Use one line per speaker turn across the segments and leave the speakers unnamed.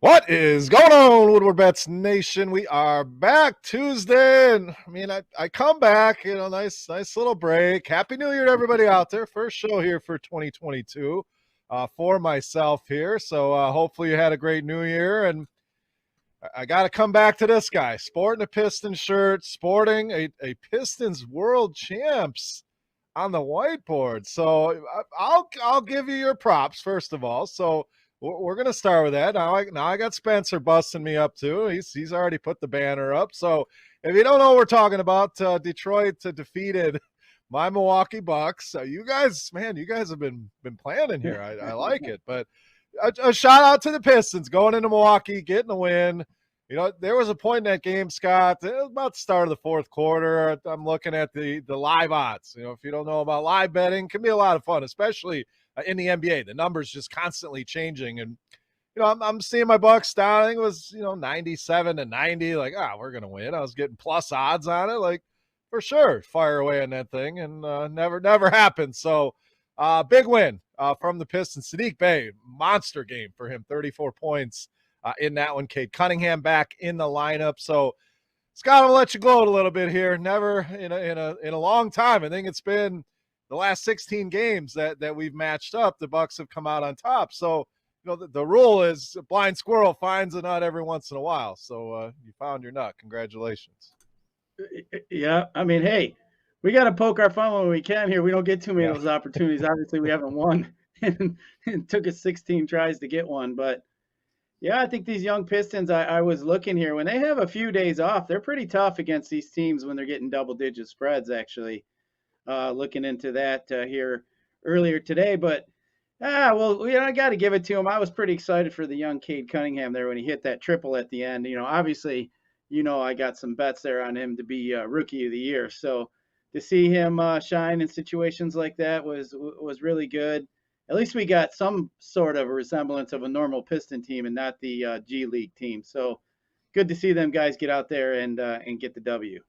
What is going on, Woodward Bets Nation? We are back Tuesday, and I come back, nice little break. Happy New Year to everybody out there. First show here for 2022 for myself here. So hopefully you had a great New Year, and I got to come back to this guy, sporting a Pistons shirt, sporting a Pistons World Champs on the whiteboard. So I'll give you your props first of all. So we're going to start with that. Now I got Spencer busting me up too. He's already put the banner up. So if you don't know what we're talking about, Detroit defeated my Milwaukee Bucks. You guys, man, you guys have been planning here. I like it. But a shout out to the Pistons going into Milwaukee, getting a win. There was a point in that game, Scott. It was about the start of the fourth quarter. I'm looking at the live odds. If you don't know about live betting, it can be a lot of fun, especially in the NBA. The numbers just constantly changing. And, I'm seeing my Bucks down. I think it was, 97-90. Like, we're going to win. I was getting plus odds on it. Like, for sure, fire away on that thing. And never happened. So, big win from the Pistons. Saddiq Bey, monster game for him, 34 points. In that one, Cade Cunningham back in the lineup. So, Scott, I'll let you gloat a little bit here. Never in a long time. I think it's been the last 16 games that we've matched up. The Bucks have come out on top. So, the rule is a blind squirrel finds a nut every once in a while. So, you found your nut. Congratulations.
Yeah, hey, we got to poke our fun when we can here. We don't get too many of those opportunities. Obviously, we haven't won, and it took us 16 tries to get one, but. Yeah, I think these young Pistons, I was looking here, when they have a few days off, they're pretty tough against these teams when they're getting double-digit spreads, actually. Looking into that here earlier today. But, I got to give it to him. I was pretty excited for the young Cade Cunningham there when he hit that triple at the end. Obviously, I got some bets there on him to be Rookie of the Year. So to see him shine in situations like that was really good. At least we got some sort of a resemblance of a normal Piston team and not the G League team. So good to see them guys get out there and get the W.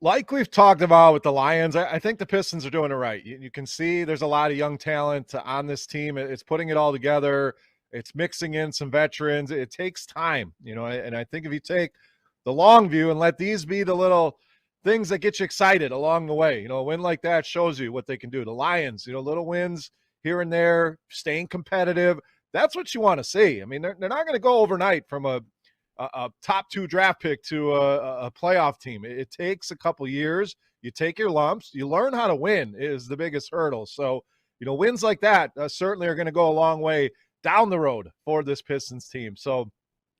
Like we've talked about with the Lions, I think the Pistons are doing it right. You can see there's a lot of young talent on this team. It's putting it all together. It's mixing in some veterans. It takes time, and I think if you take the long view and let these be the little things that get you excited along the way, a win like that shows you what they can do. The Lions, little wins here and there, staying competitive. That's what you want to see. They're not going to go overnight from a top 2 draft pick to a playoff team. It takes a couple years. You take your lumps. You learn how to win is the biggest hurdle. So, wins like that certainly are going to go a long way down the road for this Pistons team. So,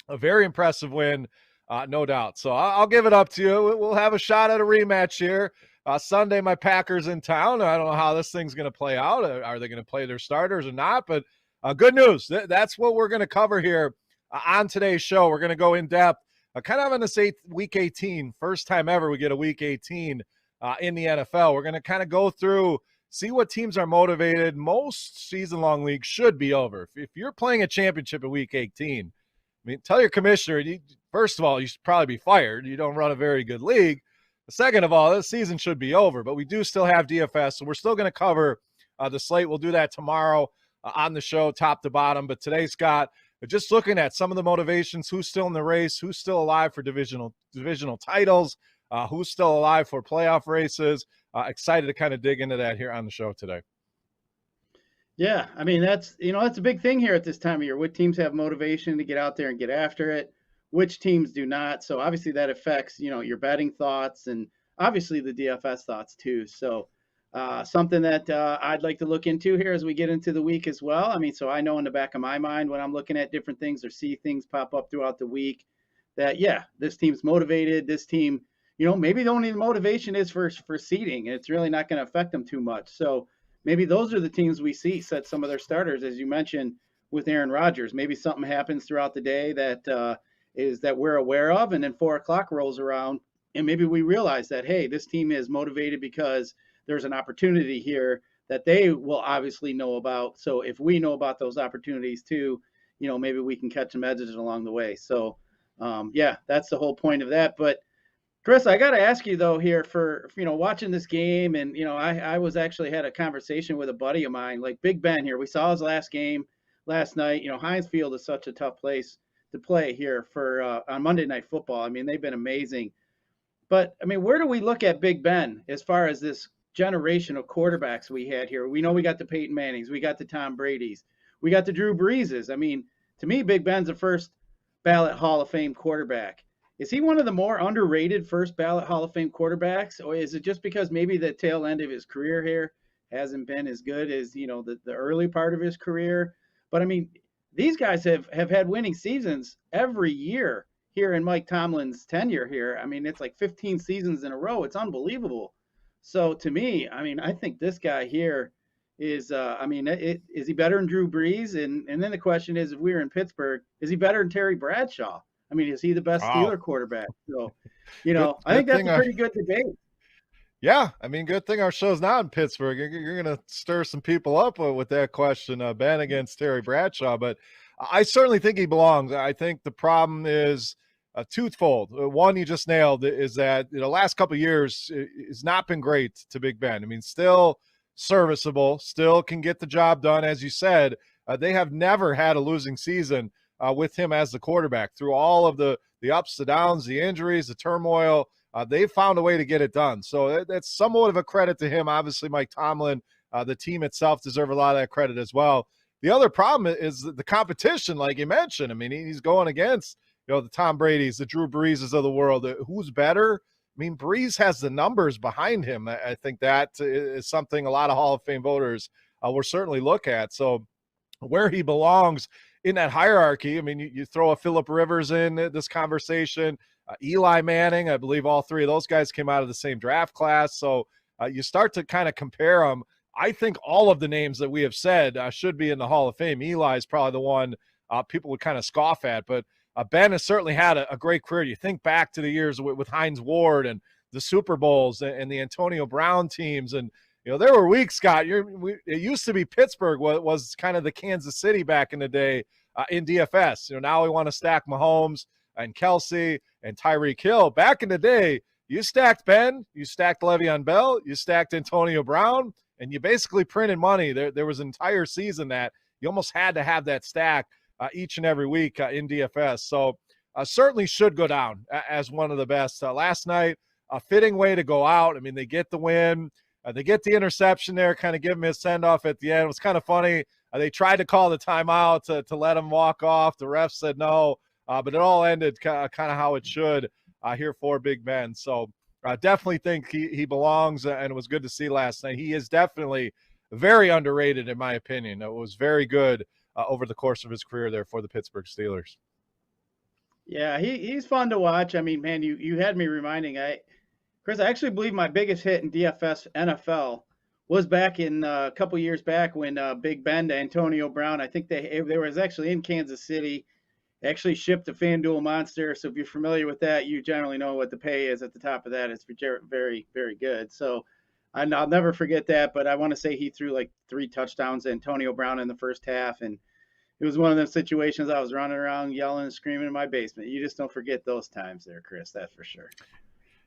a very impressive win, no doubt. So, I'll give it up to you. We'll have a shot at a rematch here. Sunday, my Packers in town. I don't know how this thing's going to play out. Are they going to play their starters or not? But good news. That's what we're going to cover here on today's show. We're going to go in depth, kind of on this week 18. First time ever we get a week 18 in the NFL. We're going to kind of go through, see what teams are motivated. Most season-long leagues should be over. If you're playing a championship in week 18, tell your commissioner, first of all, you should probably be fired. You don't run a very good league. Second of all, this season should be over, but we do still have DFS, so we're still going to cover the slate. We'll do that tomorrow on the show, top to bottom. But today, Scott, just looking at some of the motivations, who's still in the race, who's still alive for divisional titles, who's still alive for playoff races. Excited to kind of dig into that here on the show today.
Yeah, that's a big thing here at this time of year. What teams have motivation to get out there and get after it? Which teams do not? So obviously that affects, your betting thoughts and obviously the DFS thoughts too. So something that I'd like to look into here as we get into the week as well. So I know in the back of my mind when I'm looking at different things or see things pop up throughout the week that, this team's motivated. This team, maybe the only motivation is for seeding. It's really not going to affect them too much. So maybe those are the teams we see set some of their starters, as you mentioned, with Aaron Rodgers. Maybe something happens throughout the day that is that we're aware of, and then 4 o'clock rolls around, and maybe we realize that, hey, this team is motivated because there's an opportunity here that they will obviously know about. So if we know about those opportunities too, maybe we can catch some edges along the way. So, that's the whole point of that. But Chris, I got to ask you though here for watching this game, and I was actually had a conversation with a buddy of mine, like Big Ben here. We saw his last game. last night. Heinz Field is such a tough place to play here for on Monday Night Football. I mean, they've been amazing. But I mean, where do we look at Big Ben as far as this generation of quarterbacks we had here? We know we got the Peyton Mannings, we got the Tom Brady's, we got the Drew Breeses. I mean, to me, Big Ben's a first ballot Hall of Fame quarterback. Is he one of the more underrated first ballot Hall of Fame quarterbacks, or is it just because maybe the tail end of his career here hasn't been as good as the early part of his career? But I mean, these guys have had winning seasons every year here in Mike Tomlin's tenure here. I mean, it's like 15 seasons in a row. It's unbelievable. So to me, I mean, I think this guy here is, is he better than Drew Brees? And then the question is, if we were in Pittsburgh, is he better than Terry Bradshaw? I mean, is he the best Steeler quarterback? So, I think that's a pretty good debate.
Yeah, I mean, good thing our show's not in Pittsburgh. You're going to stir some people up with that question, Ben against Terry Bradshaw. But I certainly think he belongs. I think the problem is twofold. One you just nailed is that the last couple of years has not been great to Big Ben. I mean, still serviceable, still can get the job done. As you said, they have never had a losing season with him as the quarterback through all of the ups, the downs, the injuries, the turmoil. They've found a way to get it done. So that's somewhat of a credit to him. Obviously, Mike Tomlin, the team itself deserve a lot of that credit as well. The other problem is the competition, like you mentioned. I mean, he's going against, the Tom Brady's, the Drew Breeses of the world. Who's better? I mean, Brees has the numbers behind him. I think that is something a lot of Hall of Fame voters will certainly look at. So where he belongs in that hierarchy, I mean, you throw a Phillip Rivers in this conversation, Eli Manning, I believe all three of those guys came out of the same draft class. So you start to kind of compare them. I think all of the names that we have said should be in the Hall of Fame. Eli is probably the one people would kind of scoff at, but Ben has certainly had a great career. You think back to the years with Hines Ward and the Super Bowls and the Antonio Brown teams. And, there were weeks, Scott, it used to be Pittsburgh was kind of the Kansas City back in the day in DFS. Now we want to stack Mahomes and Kelsey and Tyreek Hill. Back in the day, you stacked Ben, you stacked Le'Veon Bell, you stacked Antonio Brown, and you basically printed money. There was an entire season that you almost had to have that stack each and every week in DFS. So certainly should go down as one of the best. Last night, a fitting way to go out. I mean, they get the win. They get the interception there, kind of give him his send-off at the end. It was kind of funny. They tried to call the timeout to let him walk off. The ref said no, but it all ended kind of how it should here for Big Ben. So I definitely think he belongs, and it was good to see last night. He is definitely very underrated, in my opinion. It was very good over the course of his career there for the Pittsburgh Steelers.
Yeah, he's fun to watch. I mean, man, you had me reminding. Chris, I actually believe my biggest hit in DFS NFL was back in a couple years back when Big Ben to Antonio Brown. I think they was actually in Kansas City. They actually shipped a FanDuel Monster. So if you're familiar with that, you generally know what the pay is at the top of that. It's very, very good. So I'll never forget that. But I want to say he threw like 3 touchdowns to Antonio Brown in the first half. And it was one of those situations I was running around yelling and screaming in my basement. You just don't forget those times there, Chris. That's for sure.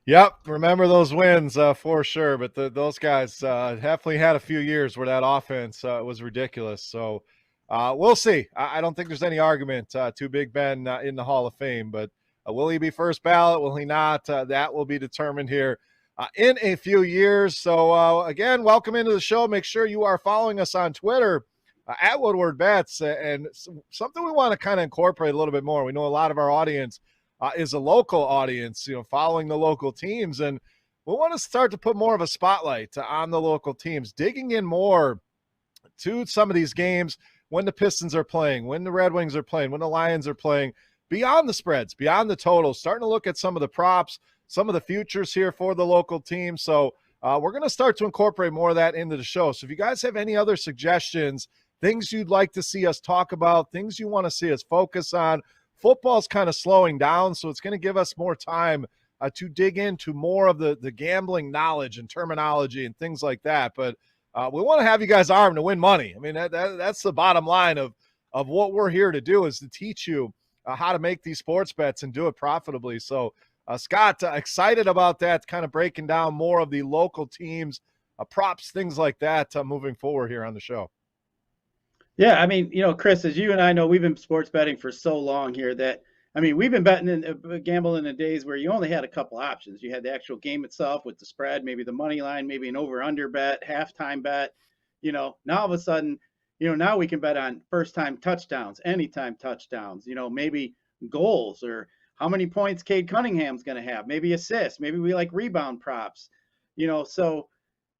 Yep, remember those wins for sure. But those guys definitely had a few years where that offense was ridiculous. So we'll see. I don't think there's any argument to Big Ben in the Hall of Fame. But will he be first ballot? Will he not? That will be determined here in a few years. So, again, welcome into the show. Make sure you are following us on Twitter at Woodward Bets. And something we want to kind of incorporate a little bit more. We know a lot of our audience is a local audience, following the local teams. And we want to start to put more of a spotlight on the local teams, digging in more to some of these games when the Pistons are playing, when the Red Wings are playing, when the Lions are playing, beyond the spreads, beyond the totals, starting to look at some of the props, some of the futures here for the local team. So we're going to start to incorporate more of that into the show. So if you guys have any other suggestions, things you'd like to see us talk about, things you want to see us focus on, football's kind of slowing down, so it's going to give us more time to dig into more of the gambling knowledge and terminology and things like that. But we want to have you guys armed to win money. I mean, that's the bottom line of what we're here to do, is to teach you how to make these sports bets and do it profitably. So, Scott, excited about that, kind of breaking down more of the local teams, props, things like that moving forward here on the show.
Yeah, I mean, Chris, as you and I know, we've been sports betting for so long here that, I mean, we've been betting gambling in days where you only had a couple options. You had the actual game itself with the spread, maybe the money line, maybe an over/under bet, halftime bet. Now all of a sudden, now we can bet on first time touchdowns, anytime touchdowns. Maybe goals or how many points Cade Cunningham's going to have, maybe assists, maybe we like rebound props. So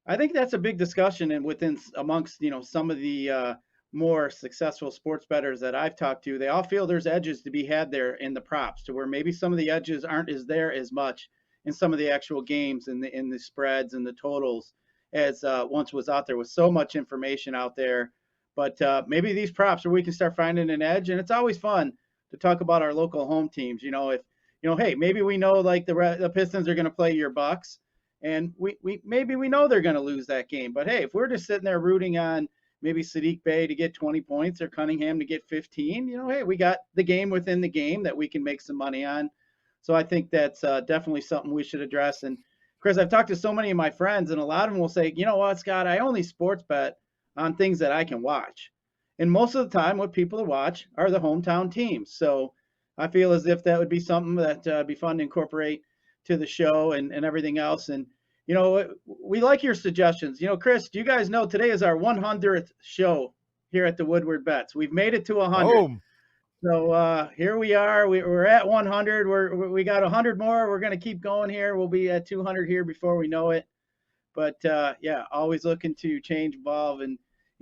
I think that's a big discussion, and within amongst some of the more successful sports bettors that I've talked to, they all feel there's edges to be had there in the props, to where maybe some of the edges aren't as there as much in some of the actual games and in the spreads and the totals as once was out there with so much information out there. But maybe these props where we can start finding an edge, and it's always fun to talk about our local home teams. If hey, maybe we know like the Pistons are going to play your Bucks, and we maybe we know they're going to lose that game. But hey, if we're just sitting there rooting on maybe Sadiq Bey to get 20 points or Cunningham to get 15, hey, we got the game within the game that we can make some money on. So I think that's definitely something we should address. And Chris, I've talked to so many of my friends, and a lot of them will say, you know what, Scott, I only sports bet on things that I can watch. And most of the time, what people watch are the hometown teams. So I feel as if that would be something that would be fun to incorporate to the show and everything else. And, we like your suggestions. Chris, do you guys know today is our 100th show here at the Woodward Bets? We've made it to 100.
Oh,
So here we are. We're at 100. We got 100 more. We're going to keep going here. We'll be at 200 here before we know it. But yeah, always looking to change, evolve, and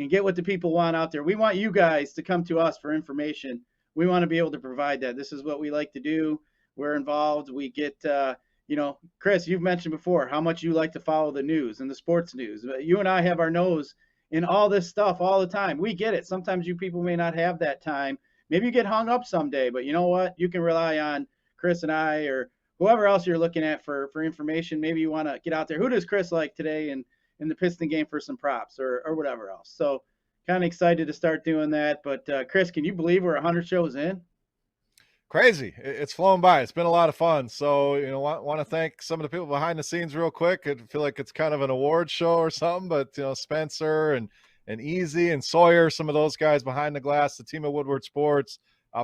get what the people want out there. We want you guys to come to us for information. We want to be able to provide that. This is what we like to do. We're involved. We get, Chris, you've mentioned before how much you like to follow the news and the sports news. You and I have our nose in all this stuff all the time. We get it. Sometimes you people may not have that time. Maybe you get hung up someday, but you know what? You can rely on Chris and I or whoever else you're looking at for information. Maybe you want to get out there. Who does Chris like today in the Piston game for some props or whatever else? So kind of excited to start doing that. But Chris, can you believe we're 100 shows in?
crazy. It's flown by. It's been a lot of fun. So, want to thank some of the people behind the scenes real quick. I feel like it's kind of an award show or something, but, Spencer and Easy and Sawyer, some of those guys behind the glass, the team at Woodward Sports,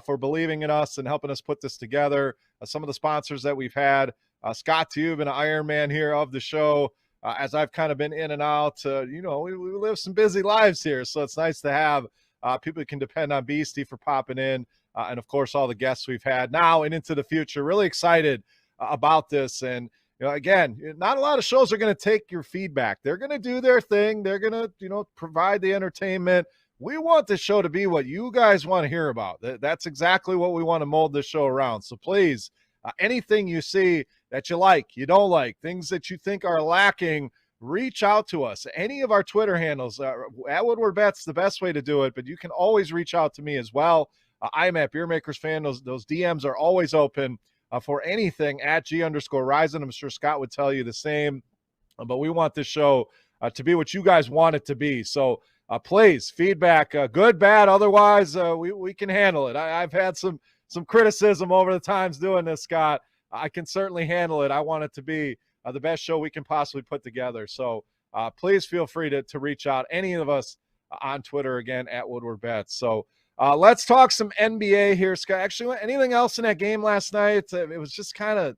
for believing in us and helping us put this together. Some of the sponsors that we've had, Scott, you've been an Iron Man here of the show. As I've kind of been in and out, we live some busy lives here. So it's nice to have people who can depend on Beastie for popping in. And of course, all the guests we've had now and into the future. Really excited about this. And, again, not a lot of shows are going to take your feedback. They're going to do their thing. They're going to, provide the entertainment. We want the show to be what you guys want to hear about. That's exactly what we want to mold this show around. So please, anything you see that you like, you don't like, things that you think are lacking, reach out to us. Any of our Twitter handles, at Woodward Bets, the best way to do it, but you can always reach out to me as well. I'm at Beer Makers Fan. Those DMs are always open for anything at G_Ryzen. I'm sure Scott would tell you the same, but we want this show to be what you guys want it to be. So please, feedback, good, bad, otherwise we can handle it. I've had some criticism over the times doing this, Scott. I can certainly handle it. I want it to be the best show we can possibly put together. So please feel free to reach out, any of us on Twitter, again, at Woodward Bets. So let's talk some NBA here, Scott. Actually, anything else in that game last night? It was just kind of,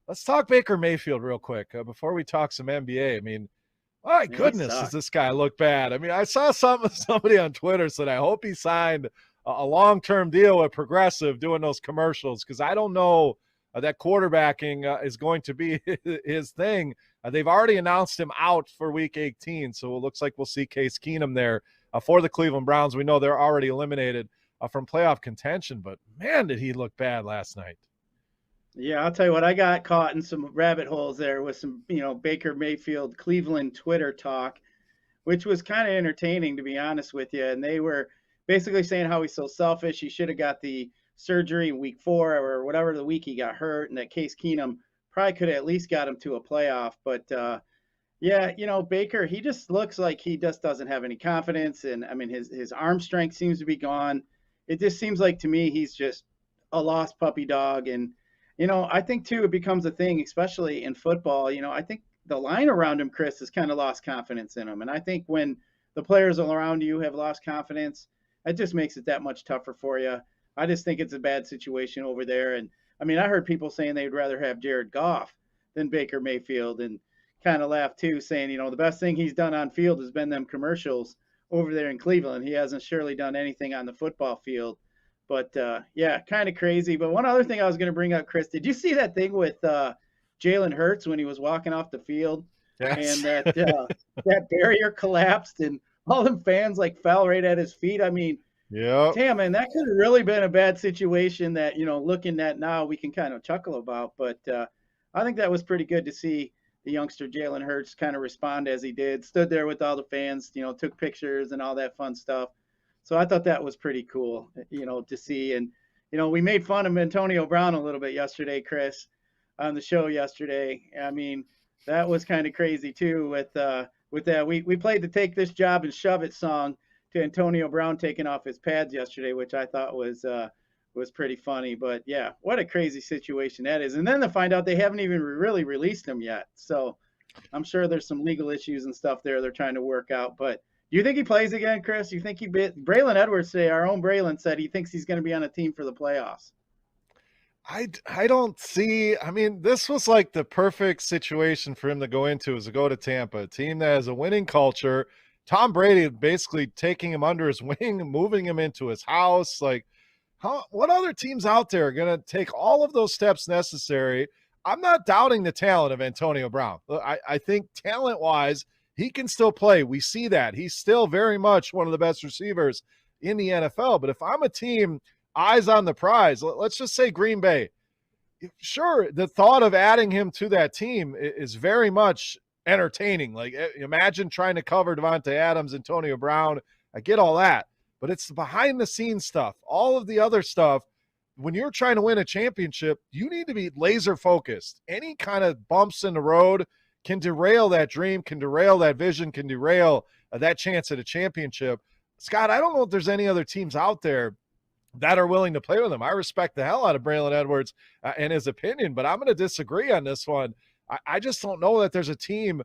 let's talk Baker Mayfield real quick before we talk some NBA. I mean, my goodness, does this guy look bad? I mean, I saw somebody on Twitter said, I hope he signed a long-term deal with Progressive doing those commercials, because I don't know that quarterbacking is going to be his thing. They've already announced him out for Week 18, so it looks like we'll see Case Keenum there for the Cleveland Browns. We know they're already eliminated from playoff contention, but man, did he look bad last night.
Yeah, I'll tell you what, I got caught in some rabbit holes there with some, Baker Mayfield Cleveland Twitter talk, which was kind of entertaining, to be honest with you. And they were basically saying how he's so selfish. He should have got the surgery in week 4 or whatever the week he got hurt, and that Case Keenum probably could have at least got him to a playoff. But yeah, Baker, he just looks like he just doesn't have any confidence. And I mean, his arm strength seems to be gone. It just seems like to me he's just a lost puppy dog. And I think too it becomes a thing, especially in football. I think the line around him, Chris, has kind of lost confidence in him. And I think when the players around you have lost confidence, It just makes it that much tougher for you. I just think it's a bad situation over there. And I mean, I heard people saying they'd rather have Jared Goff than Baker Mayfield, and kind of laughed too, saying, the best thing he's done on field has been them commercials over there in Cleveland. He hasn't surely done anything on the football field. But yeah, kind of crazy. But one other thing I was going to bring up, Chris, did you see that thing with Jalen Hurts when he was walking off the field?
Yes.
And that barrier collapsed and all them fans like fell right at his feet. I mean,
yeah,
damn, man, that could have really been a bad situation that, looking at now, we can kind of chuckle about. But I think that was pretty good to see the youngster Jalen Hurts kind of respond as he did, stood there with all the fans, took pictures and all that fun stuff. So I thought that was pretty cool, to see. And, we made fun of Antonio Brown a little bit yesterday, Chris, on the show yesterday. I mean, that was kind of crazy too with that. We played the Take This Job and Shove It song to Antonio Brown taking off his pads yesterday, which I thought was pretty funny. But yeah, what a crazy situation that is. And then to find out they haven't even really released him yet. So I'm sure there's some legal issues and stuff there they're trying to work out. But do you think he plays again, Chris? You think Braylon Edwards today, our own Braylon, said he thinks he's going to be on a team for the playoffs.
I don't see. I mean, this was like the perfect situation for him to go into, is to go to Tampa, a team that has a winning culture. Tom Brady basically taking him under his wing, moving him into his house. Like, what other teams out there are going to take all of those steps necessary? I'm not doubting the talent of Antonio Brown. I think talent-wise, he can still play. We see that. He's still very much one of the best receivers in the NFL. But if I'm a team, eyes on the prize, let's just say Green Bay, sure, the thought of adding him to that team is very much entertaining. Like, imagine trying to cover Devontae Adams, Antonio Brown. I get all that. But it's the behind-the-scenes stuff, all of the other stuff. When you're trying to win a championship, you need to be laser-focused. Any kind of bumps in the road can derail that dream, can derail that vision, can derail that chance at a championship. Scott, I don't know if there's any other teams out there that are willing to play with him. I respect the hell out of Braylon Edwards and his opinion, but I'm going to disagree on this one. I just don't know that there's a team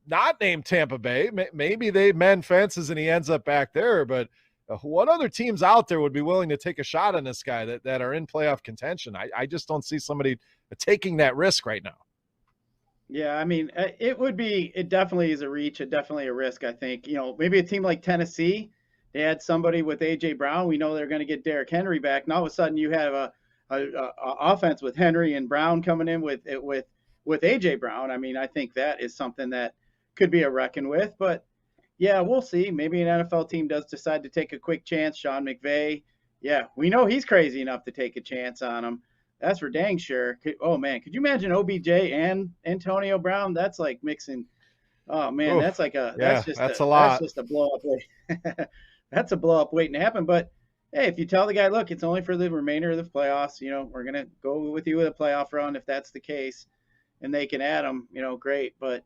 not named Tampa Bay. Maybe they mend fences and he ends up back there, but what other teams out there would be willing to take a shot on this guy that are in playoff contention? I just don't see somebody taking that risk right now.
Yeah, I mean, it definitely is a reach, definitely a risk, I think. Maybe a team like Tennessee, they had somebody with A.J. Brown. We know they're going to get Derrick Henry back. Now all of a sudden you have a offense with Henry and Brown coming in with A.J. Brown. I mean, I think that is something that could be a reckon with. But, yeah, we'll see. Maybe an NFL team does decide to take a quick chance. Sean McVay, yeah, we know he's crazy enough to take a chance on him. That's for dang sure. Oh, man, could you imagine OBJ and Antonio Brown? That's like mixing. Oh, man,
Oof.
that's like
that's a lot.
That's just a blow-up waiting. That's a blow-up waiting to happen. But, hey, if you tell the guy, look, it's only for the remainder of the playoffs, we're going to go with you with a playoff run if that's the case, and they can add him, great. But,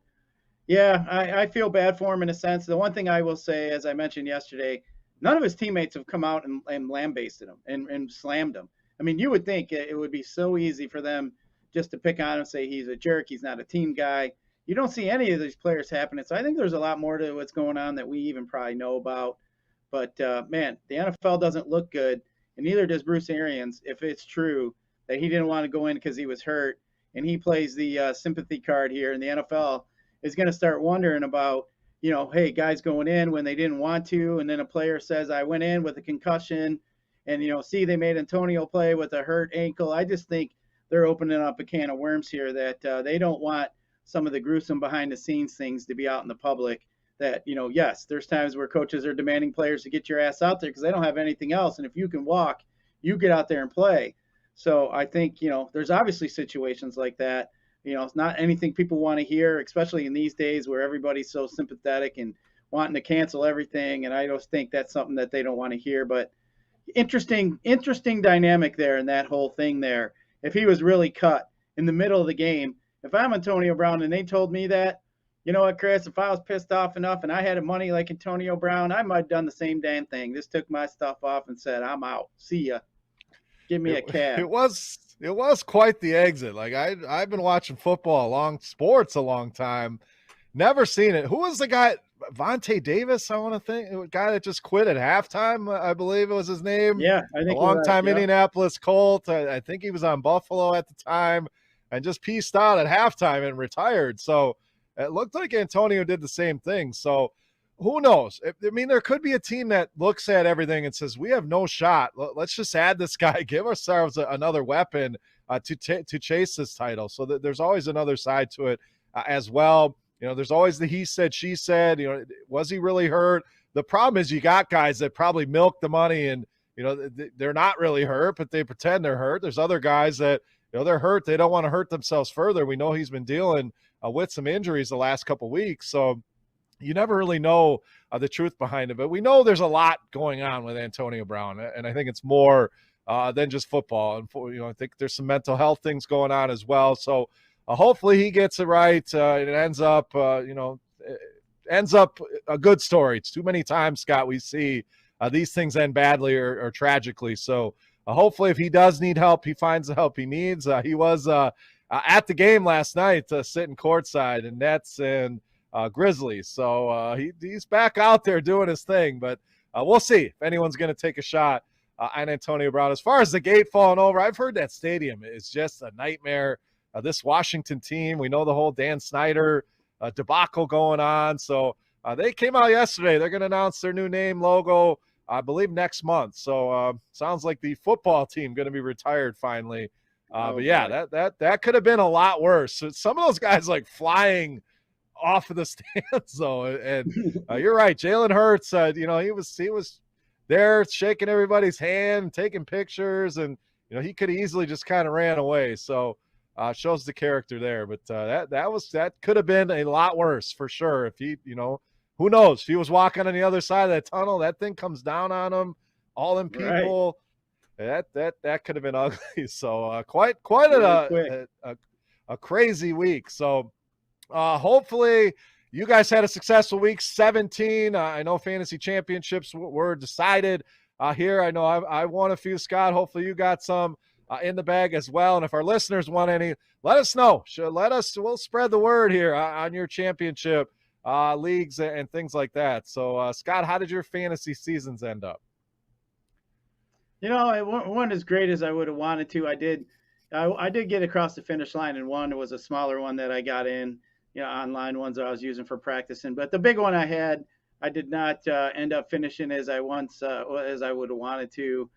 yeah, I feel bad for him in a sense. The one thing I will say, as I mentioned yesterday, none of his teammates have come out and lambasted him and slammed him. I mean, you would think it would be so easy for them just to pick on him, say he's a jerk, he's not a team guy. You don't see any of these players happening. So I think there's a lot more to what's going on that we even probably know about. But, man, the NFL doesn't look good, and neither does Bruce Arians, if it's true that he didn't want to go in because he was hurt, and he plays the sympathy card here, and the NFL is going to start wondering about, hey, guys going in when they didn't want to, and then a player says, I went in with a concussion, and, see, they made Antonio play with a hurt ankle. I just think they're opening up a can of worms here that they don't want some of the gruesome behind-the-scenes things to be out in the public. That, yes, there's times where coaches are demanding players to get your ass out there because they don't have anything else. And if you can walk, you get out there and play. So I think, there's obviously situations like that. It's not anything people want to hear, especially in these days where everybody's so sympathetic and wanting to cancel everything. And I just think that's something that they don't want to hear. But interesting dynamic there in that whole thing there. If he was really cut in the middle of the game, if I'm Antonio Brown and they told me that, you know what, Chris, if I was pissed off enough and I had money like Antonio Brown, I might have done the same damn thing. Just took my stuff off and said, I'm out. See ya. Give me a cab.
It was quite the exit. Like I've been watching sports a long time. Never seen it. Who was the guy? Vontae Davis, I want to think, a guy that just quit at halftime, I believe it was his name.
Yeah, I
A
think you're right.
longtime
Yeah.
Indianapolis Colt. I think he was on Buffalo at the time and just pieced out at halftime and retired. So it looked like Antonio did the same thing. So who knows? I mean, there could be a team that looks at everything and says, we have no shot. Let's just add this guy, give ourselves another weapon to chase this title. So there's always another side to it as well. You know, there's always the he said, she said, you know, was he really hurt? The problem is you got guys that probably milk the money and, you know, they're not really hurt, but they pretend they're hurt. There's other guys that, you know, they're hurt. They don't want to hurt themselves further. We know he's been dealing with some injuries the last couple of weeks. So you never really know the truth behind it. But we know there's a lot going on with Antonio Brown. And I think it's more than just football. And, you know, I think there's some mental health things going on as well. So, hopefully he gets it right. It ends up, ends up a good story. It's too many times, Scott, we see these things end badly or tragically. So hopefully if he does need help, he finds the help he needs. He was at the game last night sitting courtside in Nets and Grizzlies. So he's back out there doing his thing. But we'll see if anyone's going to take a shot on Antonio Brown. As far as the gate falling over, I've heard that stadium is just a nightmare. This Washington team, we know the whole Dan Snyder debacle going on. So they came out yesterday. They're going to announce their new name, logo, I believe next month. So sounds like the football team going to be retired finally. But yeah, that could have been a lot worse. So some of those guys like flying off of the stands though. And you're right. Jalen Hurts, you know, he was there shaking everybody's hand, taking pictures, and, you know, he could have easily just kind of ran away. So shows the character there, but that could have been a lot worse for sure. If he, you know, who knows? If he was walking on the other side of that tunnel, that thing comes down on him, all in people. Right. That could have been ugly. So quite a crazy week. So hopefully you guys had a successful week 17. I know fantasy championships were decided here. I know I won a few, Scott. Hopefully you got some in the bag as well. And if our listeners want any, let us know. We'll spread the word here on your championship leagues and things like that. So Scott, how did your fantasy seasons end up?
You know, it wasn't as great as I would have wanted to. I did get across the finish line, and one was a smaller one that I got in, you know, online ones that I was using for practicing. But the big one I had, I did not end up finishing as I would have wanted to.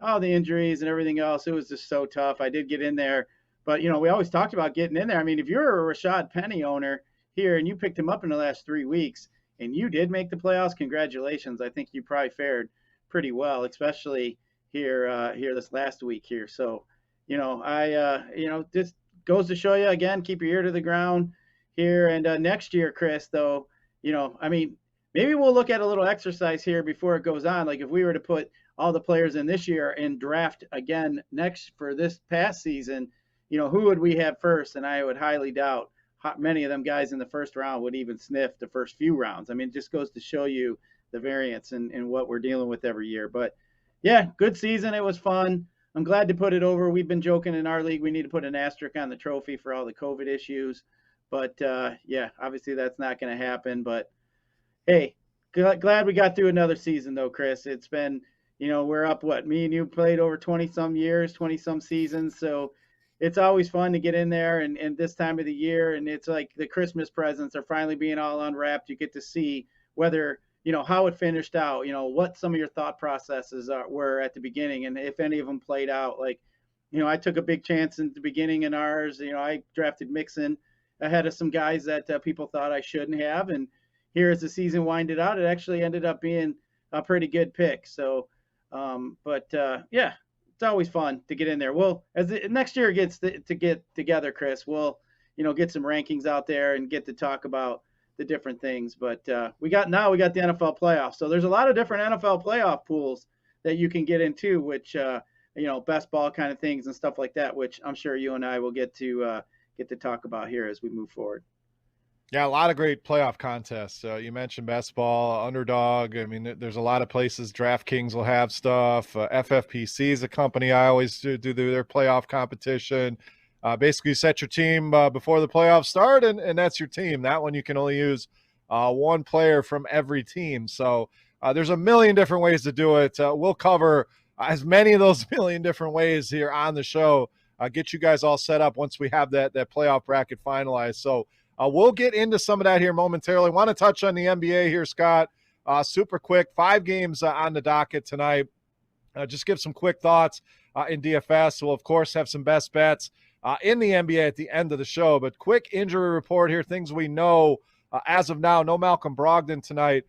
All the injuries and everything else, it was just so tough. I did get in there, but, you know, we always talked about getting in there. I mean, if you're a Rashad Penny owner here and you picked him up in the last 3 weeks and you did make the playoffs, congratulations. I think you probably fared pretty well, especially here this last week here. So, you know, this goes to show you, again, keep your ear to the ground here. And next year, Chris, though, you know, I mean, maybe we'll look at a little exercise here before it goes on. Like if we were to put all the players in this year and draft again next for this past season, you know, who would we have first? And I would highly doubt many of them guys in the first round would even sniff the first few rounds. I mean, it just goes to show you the variance in what we're dealing with every year. But yeah, good season. It was fun. I'm glad to put it over. We've been joking in our league. We need to put an asterisk on the trophy for all the COVID issues. But yeah, obviously that's not going to happen. But hey, glad we got through another season though, Chris. It's been, you know, we're up, me and you played over 20-some years, 20-some seasons. So it's always fun to get in there and this time of the year. And it's like the Christmas presents are finally being all unwrapped. You get to see whether, you know, how it finished out, you know, what some of your thought processes were at the beginning and if any of them played out. Like, you know, I took a big chance in the beginning in ours. You know, I drafted Mixon ahead of some guys that people thought I shouldn't have. And here as the season winded out, it actually ended up being a pretty good pick. So, yeah, it's always fun to get in there. Well, as next year gets to get together, Chris, we'll, you know, get some rankings out there and get to talk about the different things. But we got the NFL playoffs. So there's a lot of different NFL playoff pools that you can get into, which, you know, best ball kind of things and stuff like that, which I'm sure you and I will get to talk about here as we move forward.
Yeah, a lot of great playoff contests. You mentioned best ball, underdog. I mean, there's a lot of places. DraftKings will have stuff. FFPC is a company I always do their playoff competition. Basically, you set your team before the playoffs start, and that's your team. That one you can only use one player from every team. So there's a million different ways to do it. We'll cover as many of those million different ways here on the show. Get you guys all set up once we have that playoff bracket finalized. So we'll get into some of that here momentarily. Want to touch on the NBA here, Scott. Super quick, 5 games on the docket tonight. Just give some quick thoughts in DFS. We'll, of course, have some best bets in the NBA at the end of the show. But quick injury report here, things we know as of now. No Malcolm Brogdon tonight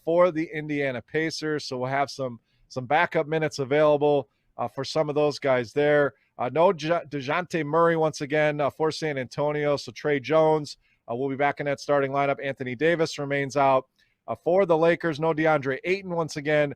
for the Indiana Pacers. So we'll have some backup minutes available for some of those guys there. No DeJounte Murray once again for San Antonio. So Trey Jones will be back in that starting lineup. Anthony Davis remains out. For the Lakers, no DeAndre Ayton once again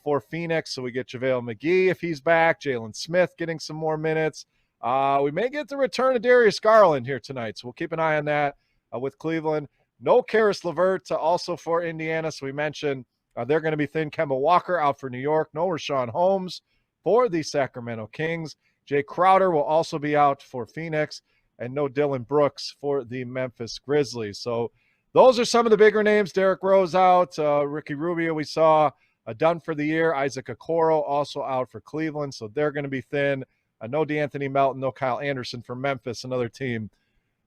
for Phoenix. So we get JaVale McGee if he's back. Jalen Smith getting some more minutes. We may get the return of Darius Garland here tonight. So we'll keep an eye on that with Cleveland. No Karis LeVert also for Indiana. So we mentioned they're going to be thin. Kemba Walker out for New York. No Rashawn Holmes for the Sacramento Kings. Jay Crowder will also be out for Phoenix. And no Dylan Brooks for the Memphis Grizzlies. So those are some of the bigger names. Derrick Rose out. Ricky Rubio we saw done for the year. Isaac Okoro also out for Cleveland. So they're going to be thin. No DeAnthony Melton, no Kyle Anderson for Memphis, another team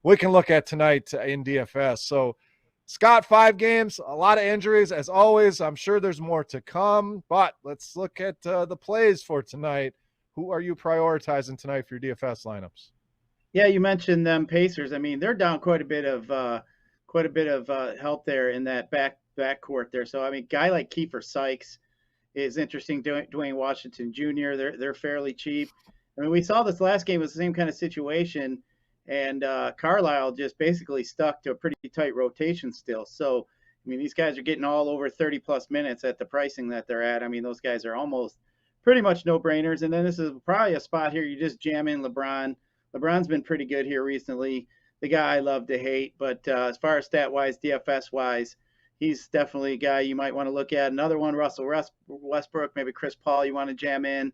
we can look at tonight in DFS. So, Scott, 5 games, a lot of injuries. As always, I'm sure there's more to come. But let's look at the plays for tonight. Who are you prioritizing tonight for your DFS lineups?
Yeah, you mentioned them Pacers. I mean, they're down quite a bit of help there in that backcourt there. So I mean, guy like Kiefer Sykes is interesting. Dwayne Washington Jr. They're fairly cheap. I mean, we saw this last game was the same kind of situation, and Carlisle just basically stuck to a pretty tight rotation still. So I mean, these guys are getting all over 30+ minutes at the pricing that they're at. I mean, those guys are almost pretty much no-brainers. And then this is probably a spot here you just jam in LeBron. LeBron's been pretty good here recently. The guy I love to hate, but as far as stat-wise, DFS-wise, he's definitely a guy you might want to look at. Another one, Russell Westbrook, maybe Chris Paul you want to jam in.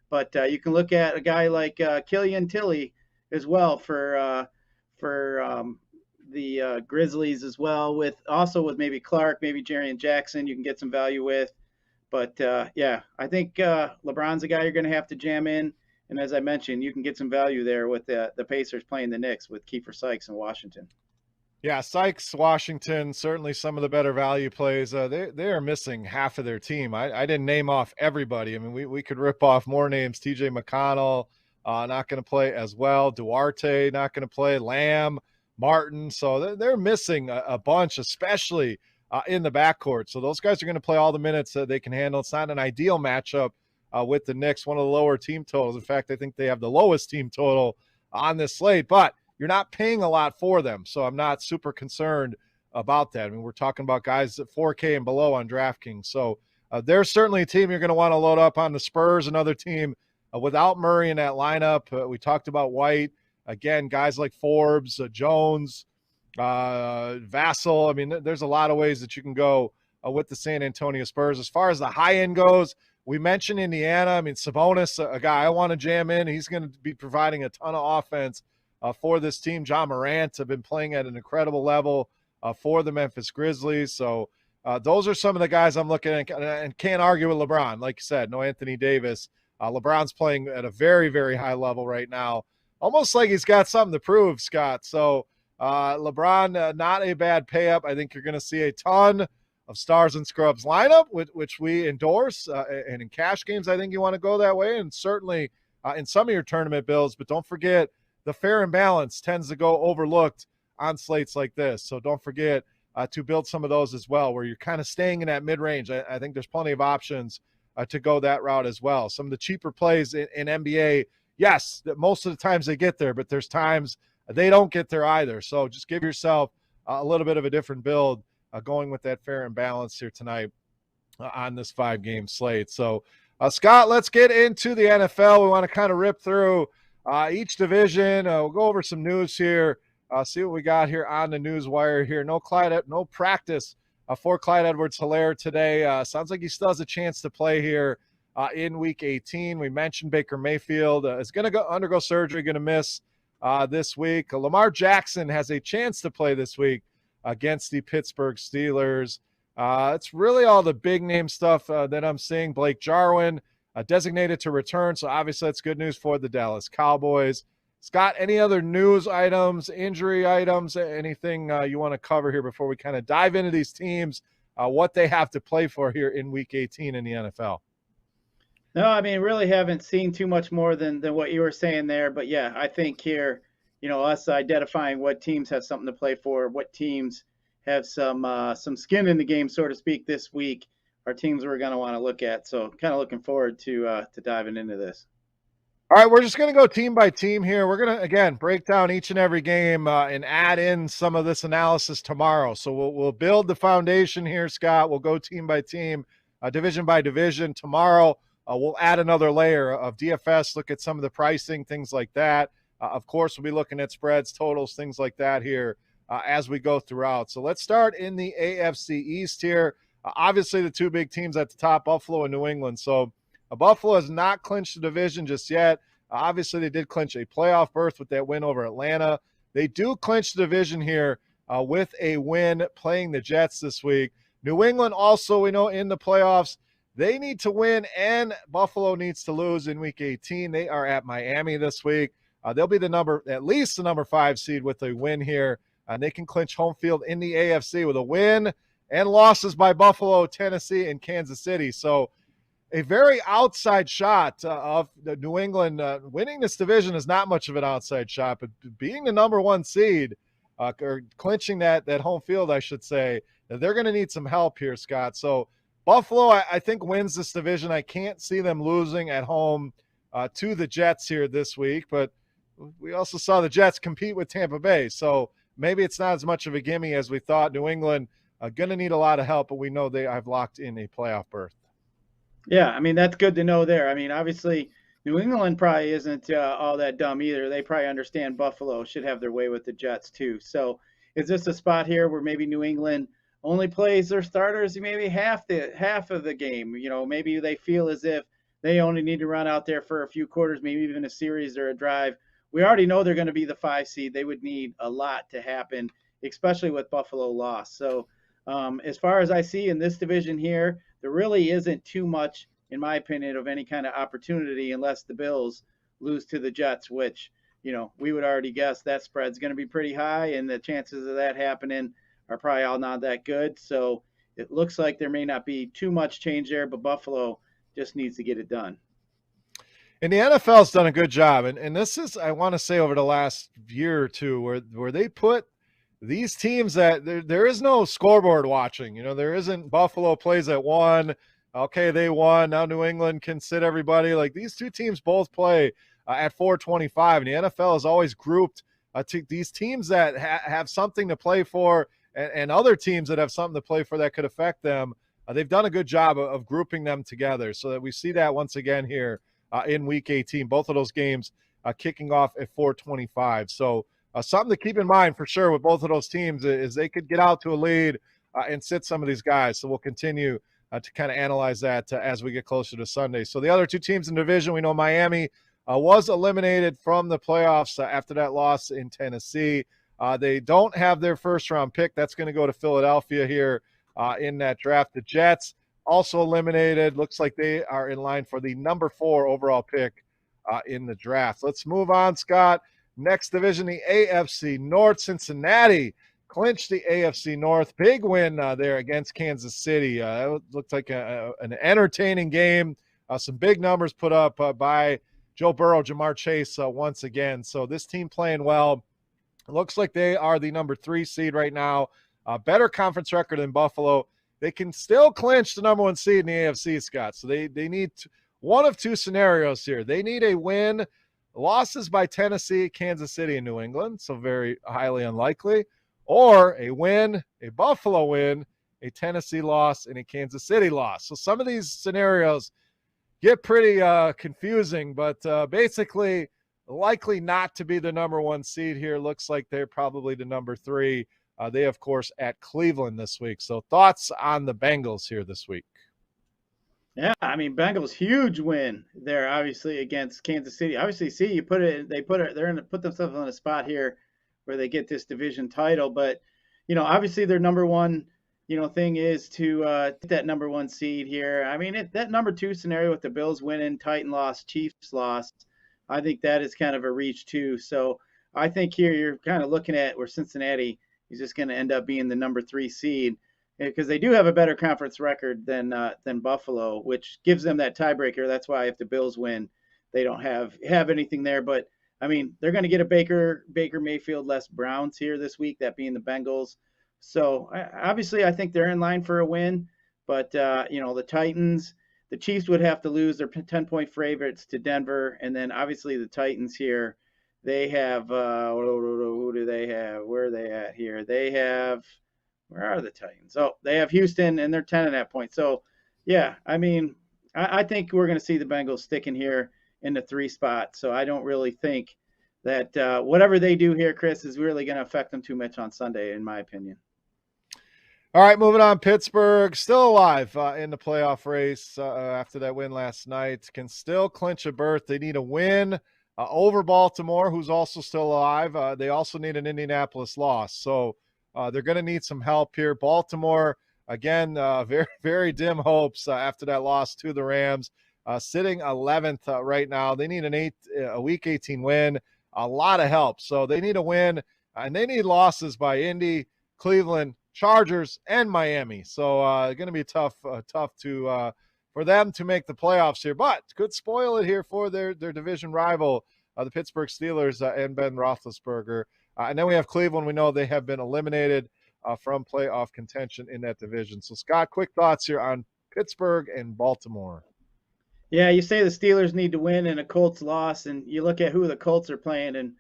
But you can look at a guy like Killian Tilly as well for the Grizzlies as well, with maybe Clark, maybe Jaren Jackson you can get some value with. But, yeah, I think LeBron's a guy you're going to have to jam in. And as I mentioned, you can get some value there with the Pacers playing the Knicks with Kiefer Sykes in Washington.
Yeah, Sykes, Washington, certainly some of the better value plays. They are missing half of their team. I didn't name off everybody. I mean, we could rip off more names. TJ McConnell not going to play as well. Duarte not going to play. Lamb, Martin. So they're missing a bunch, especially in the backcourt. So those guys are going to play all the minutes that they can handle. It's not an ideal matchup with the Knicks, one of the lower team totals. In fact, I think they have the lowest team total on this slate, but you're not paying a lot for them. So I'm not super concerned about that. I mean, we're talking about guys at 4K and below on DraftKings. So there's certainly a team you're going to want to load up on. The Spurs, another team without Murray in that lineup. We talked about White. Again, guys like Forbes, Jones, Vassell. I mean, there's a lot of ways that you can go with the San Antonio Spurs. As far as the high end goes, we mentioned Indiana. I mean, Sabonis, a guy I want to jam in. He's going to be providing a ton of offense for this team. John Morant have been playing at an incredible level for the Memphis Grizzlies. So those are some of the guys I'm looking at, and can't argue with LeBron. Like you said, no Anthony Davis. LeBron's playing at a very, very high level right now. Almost like he's got something to prove, Scott. So LeBron, not a bad pay up. I think you're going to see a ton of Stars and Scrubs lineup, which we endorse. And in cash games, I think you want to go that way. And certainly in some of your tournament builds. But don't forget, the fair and balance tends to go overlooked on slates like this. So don't forget to build some of those as well, where you're kind of staying in that mid-range. I think there's plenty of options to go that route as well. Some of the cheaper plays in NBA, yes, most of the times they get there, but there's times they don't get there either. So just give yourself a little bit of a different build going with that fair and balance here tonight on this 5-game slate. So, Scott, let's get into the NFL. We want to kind of rip through each division. We'll go over some news here, see what we got here on the news wire here. No practice for Clyde Edwards-Helaire today. Sounds like he still has a chance to play here in Week 18. We mentioned Baker Mayfield is going to undergo surgery, going to miss this week. Lamar Jackson has a chance to play this week against the Pittsburgh Steelers. It's really all the big name stuff that I'm seeing. Blake Jarwin designated to return, so obviously that's good news for the Dallas Cowboys. Scott, any other news items, injury items, anything you want to cover here before we kind of dive into these teams, what they have to play for here in Week 18 in the NFL?
No, I mean, really haven't seen too much more than what you were saying there. But yeah, I think here, us identifying what teams have something to play for, what teams have some skin in the game, so to speak, this week, are teams we're going to want to look at. So kind of looking forward to diving into this.
All right, we're just going to go team by team here. We're going to, again, break down each and every game and add in some of this analysis tomorrow. So we'll build the foundation here, Scott. We'll go team by team, division by division. Tomorrow, we'll add another layer of DFS, look at some of the pricing, things like that. Of course, we'll be looking at spreads, totals, things like that here as we go throughout. So let's start in the AFC East here. Obviously, the two big teams at the top, Buffalo and New England. So Buffalo has not clinched the division just yet. Obviously, they did clinch a playoff berth with that win over Atlanta. They do clinch the division here with a win playing the Jets this week. New England also, we know, in the playoffs. They need to win, and Buffalo needs to lose in Week 18. They are at Miami this week. They'll be at least the number 5 seed with a win here. And they can clinch home field in the AFC with a win and losses by Buffalo, Tennessee, and Kansas City. So a very outside shot of the New England winning this division is not much of an outside shot, but being the number 1 seed or clinching that home field, I should say, they're going to need some help here, Scott. So Buffalo, I think, wins this division. I can't see them losing at home to the Jets here this week, but we also saw the Jets compete with Tampa Bay. So maybe it's not as much of a gimme as we thought. New England going to need a lot of help, but we know they have locked in a playoff berth.
Yeah, I mean, that's good to know there. I mean, obviously, New England probably isn't all that dumb either. They probably understand Buffalo should have their way with the Jets too. So is this a spot here where maybe New England only plays their starters maybe half of the game? Maybe they feel as if they only need to run out there for a few quarters, maybe even a series or a drive. We already know they're going to be the 5 seed. They would need a lot to happen, especially with Buffalo loss. So as far as I see in this division here, there really isn't too much, in my opinion, of any kind of opportunity unless the Bills lose to the Jets, which, we would already guess that spread's going to be pretty high, and the chances of that happening are probably all not that good. So it looks like there may not be too much change there, but Buffalo just needs to get it done.
And the NFL's done a good job. And this is, I want to say, over the last year or two where they put these teams that there is no scoreboard watching. There isn't Buffalo plays at 1. Okay, they won. Now New England can sit everybody. Like, these two teams both play at 4:25. And the NFL has always grouped these teams that have something to play for and other teams that have something to play for that could affect them. They've done a good job of grouping them together so that we see that once again here in Week 18. Both of those games kicking off at 4:25. So something to keep in mind for sure with both of those teams is they could get out to a lead and sit some of these guys. So we'll continue to kind of analyze that as we get closer to Sunday. So the other two teams in the division, we know Miami was eliminated from the playoffs after that loss in Tennessee. They don't have their first-round pick. That's going to go to Philadelphia here in that draft. The Jets also eliminated. Looks like they are in line for the number 4 overall pick in the draft. Let's move on, Scott. Next division, the AFC North. Cincinnati clinched the AFC North. Big win there against Kansas City. It looked like an entertaining game. Some big numbers put up by Joe Burrow, Jamar Chase once again. So this team playing well. It looks like they are the number 3 seed right now. Better conference record than Buffalo. They can still clinch the number 1 seed in the AFC, Scott. So they need one of two scenarios here. They need a win. Losses by Tennessee, Kansas City, and New England, so very highly unlikely. Or a win, a Buffalo win, a Tennessee loss, and a Kansas City loss. So some of these scenarios get pretty confusing, but basically likely not to be the number 1 seed here. Looks like they're probably the number 3. They, of course, at Cleveland this week. So thoughts on the Bengals here this week?
Yeah, I mean, Bengals huge win there, obviously against Kansas City. Obviously, see, they're going to put themselves on a spot here where they get this division title. But obviously their number one, thing is to get that number one seed here. I mean, that number two scenario with the Bills winning, Titan lost, Chiefs lost, I think that is kind of a reach too. So I think here you're kind of looking at where Cincinnati is just going to end up being the number three seed because they do have a better conference record than Buffalo, which gives them that tiebreaker. That's why if the Bills win, they don't have anything there. But I mean, they're going to get a Baker Mayfield less Browns here this week, that being the Bengals. So obviously, I think they're in line for a win. But the Titans, the Chiefs would have to lose. They're 10-point favorites to Denver, and then obviously the Titans here. They have who do they have? Where are they at here? They have where are the Titans? Oh, they have Houston, and they're 10.5 points. So yeah, I mean, I think we're going to see the Bengals sticking here in the 3 spot. So I don't really think that whatever they do here, Chris, is really going to affect them too much on Sunday, in my opinion.
All right, moving on. Pittsburgh still alive in the playoff race after that win last night. Can still clinch a berth. They need a win over Baltimore, who's also still alive. They also need an Indianapolis loss. So they're going to need some help here. Baltimore, again, very, very dim hopes after that loss to the Rams. Sitting 11th right now. They need a Week 18 win. A lot of help. So they need a win, and they need losses by Indy, Cleveland, Chargers, and Miami. So going to be tough to for them to make the playoffs here, but could spoil it here for their division rival, the Pittsburgh Steelers and Ben Roethlisberger. And then we have Cleveland. We know they have been eliminated from playoff contention in that division. So, Scott, quick thoughts here on Pittsburgh and Baltimore.
Yeah, you say the Steelers need to win and a Colts loss, and you look at who the Colts are playing, and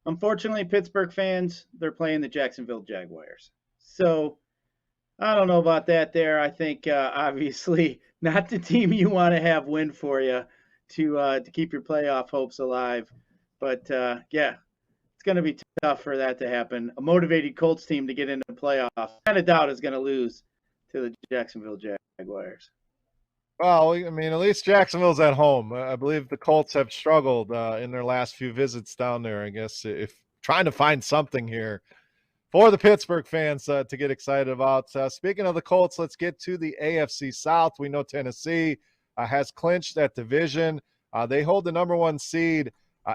unfortunately, Pittsburgh fans, they're playing the Jacksonville Jaguars. So I don't know about that there. I think obviously not the team you want to have win for you to keep your playoff hopes alive. But yeah, it's going to be tough for that to happen. A motivated Colts team to get into the playoffs, kind of doubt is going to lose to the Jacksonville Jaguars.
Well, I mean, at least Jacksonville's at home. I believe the Colts have struggled in their last few visits down there. I guess if trying to find something here for the Pittsburgh fans to get excited about. Speaking of the Colts, let's get to the AFC South. We know Tennessee has clinched that division. They hold the number one seed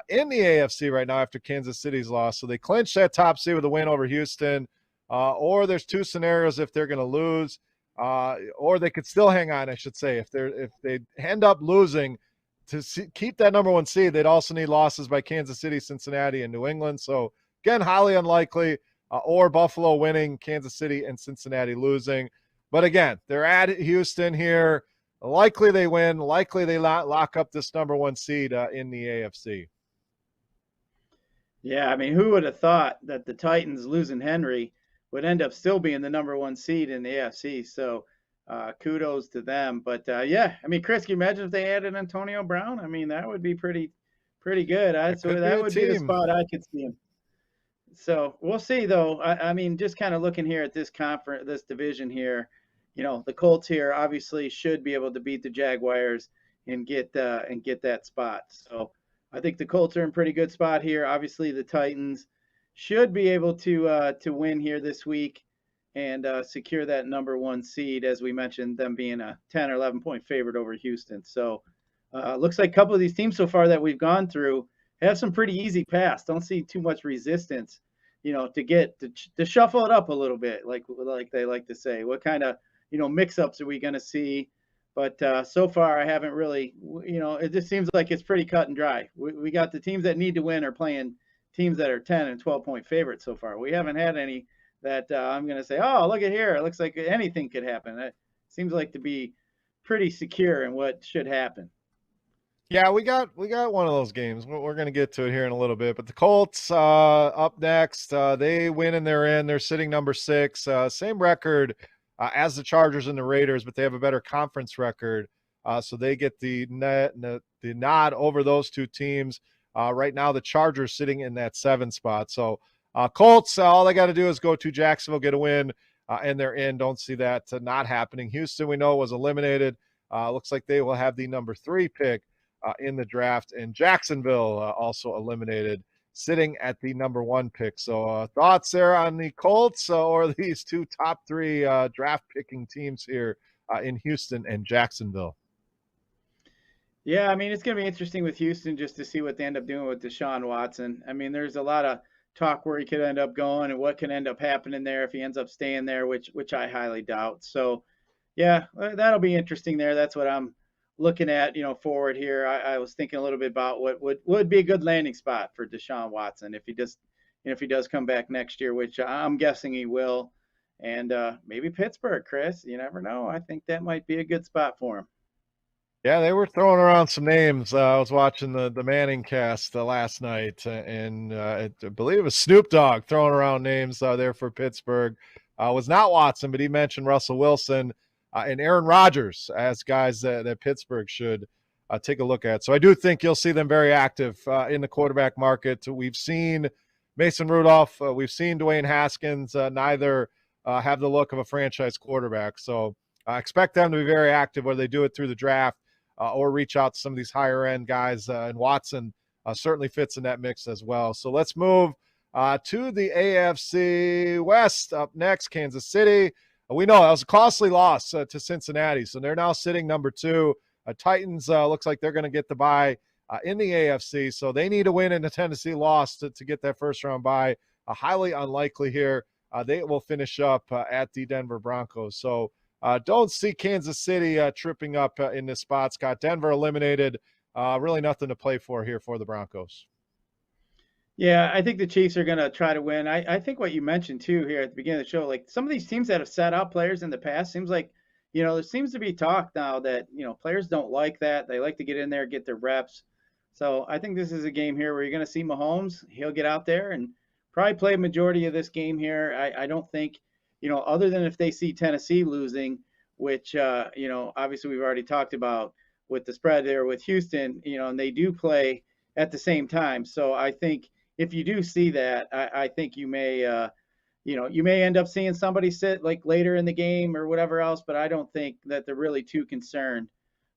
in the AFC right now after Kansas City's loss. So they clinched that top seed with a win over Houston. Or there's 2 scenarios if they're going to lose. Or they could still hang on, I should say. If they end up losing to keep that number one seed, they'd also need losses by Kansas City, Cincinnati, and New England. So, again, highly unlikely. Or Buffalo winning, Kansas City and Cincinnati losing. But again, they're at Houston here. Likely they win. Likely they lock up this number one seed in the AFC.
Yeah, I mean, who would have thought that the Titans losing Henry would end up still being the number one seed in the AFC? So kudos to them. But yeah, I mean, Chris, can you imagine if they added Antonio Brown? I mean, that would be pretty good. That would be the spot I could see him. So we'll see, though. I mean, just kind of looking here at this division here, the Colts here obviously should be able to beat the Jaguars and get that spot. So I think the Colts are in pretty good spot here. Obviously, the Titans should be able to win here this week and secure that number one seed, as we mentioned, them being a 10 or 11 point favorite over Houston. So looks like a couple of these teams so far that we've gone through have some pretty easy paths. Don't see too much resistance, to get to shuffle it up a little bit, like they like to say. What kind of mix-ups are we going to see? But so far, I haven't really. It just seems like it's pretty cut and dry. We got the teams that need to win are playing teams that are 10 and 12 point favorites so far. We haven't had any that I'm going to say, oh, look at here. It looks like anything could happen. It seems like to be pretty secure in what should happen.
Yeah, we got one of those games. We're going to get to it here in a little bit. But the Colts up next, they win and they're in. They're sitting number 6. Same record as the Chargers and the Raiders, but they have a better conference record. So they get the nod over those 2 teams. Right now, the Chargers sitting in that 7 spot. So Colts, all they got to do is go to Jacksonville, get a win, and they're in. Don't see that not happening. Houston, we know, was eliminated. Looks like they will have the number 3 pick in the draft, and Jacksonville also eliminated. sitting at the number 1 pick. So thoughts there on the Colts or these two top 3 draft picking teams here in Houston and Jacksonville?
Yeah, I mean, it's going to be interesting with Houston just to see what they end up doing with Deshaun Watson. I mean, there's a lot of talk where he could end up going and what can end up happening there if he ends up staying there, which I highly doubt. So, yeah, that'll be interesting there. That's what I'm looking at, forward here. I was thinking a little bit about what would be a good landing spot for Deshaun Watson if he does come back next year, which I'm guessing he will. And maybe Pittsburgh, Chris. You never know. I think that might be a good spot for him.
Yeah, they were throwing around some names. I was watching the Manning cast last night, and I believe it was Snoop Dogg throwing around names there for Pittsburgh. Was not Watson, but he mentioned Russell Wilson and Aaron Rodgers as guys that Pittsburgh should take a look at. So I do think you'll see them very active in the quarterback market. We've seen Mason Rudolph. We've seen Dwayne Haskins. Neither have the look of a franchise quarterback. So I expect them to be very active, whether they do it through the draft or reach out to some of these higher end guys. And Watson certainly fits in that mix as well. So let's move to the AFC West. Up next, Kansas City. We know that was a costly loss to Cincinnati. So they're now sitting number 2. Titans looks like they're going to get the bye in the AFC. So they need a win in the Tennessee loss to get that first round bye. Highly unlikely here. They will finish up at the Denver Broncos. So don't see Kansas City tripping up in this spot, Scott. Denver eliminated. Really nothing to play for here for the Broncos.
Yeah, I think the Chiefs are going to try to win. I think what you mentioned, too, here at the beginning of the show, like some of these teams that have sat out players in the past, seems like, there seems to be talk now that, players don't like that. They like to get in there, get their reps. So I think this is a game here where you're going to see Mahomes. He'll get out there and probably play a majority of this game here. I don't think, other than if they see Tennessee losing, which, obviously we've already talked about with the spread there with Houston, and they do play at the same time. So I think if you do see that, I think you may end up seeing somebody sit like later in the game or whatever else, but I don't think that they're really too concerned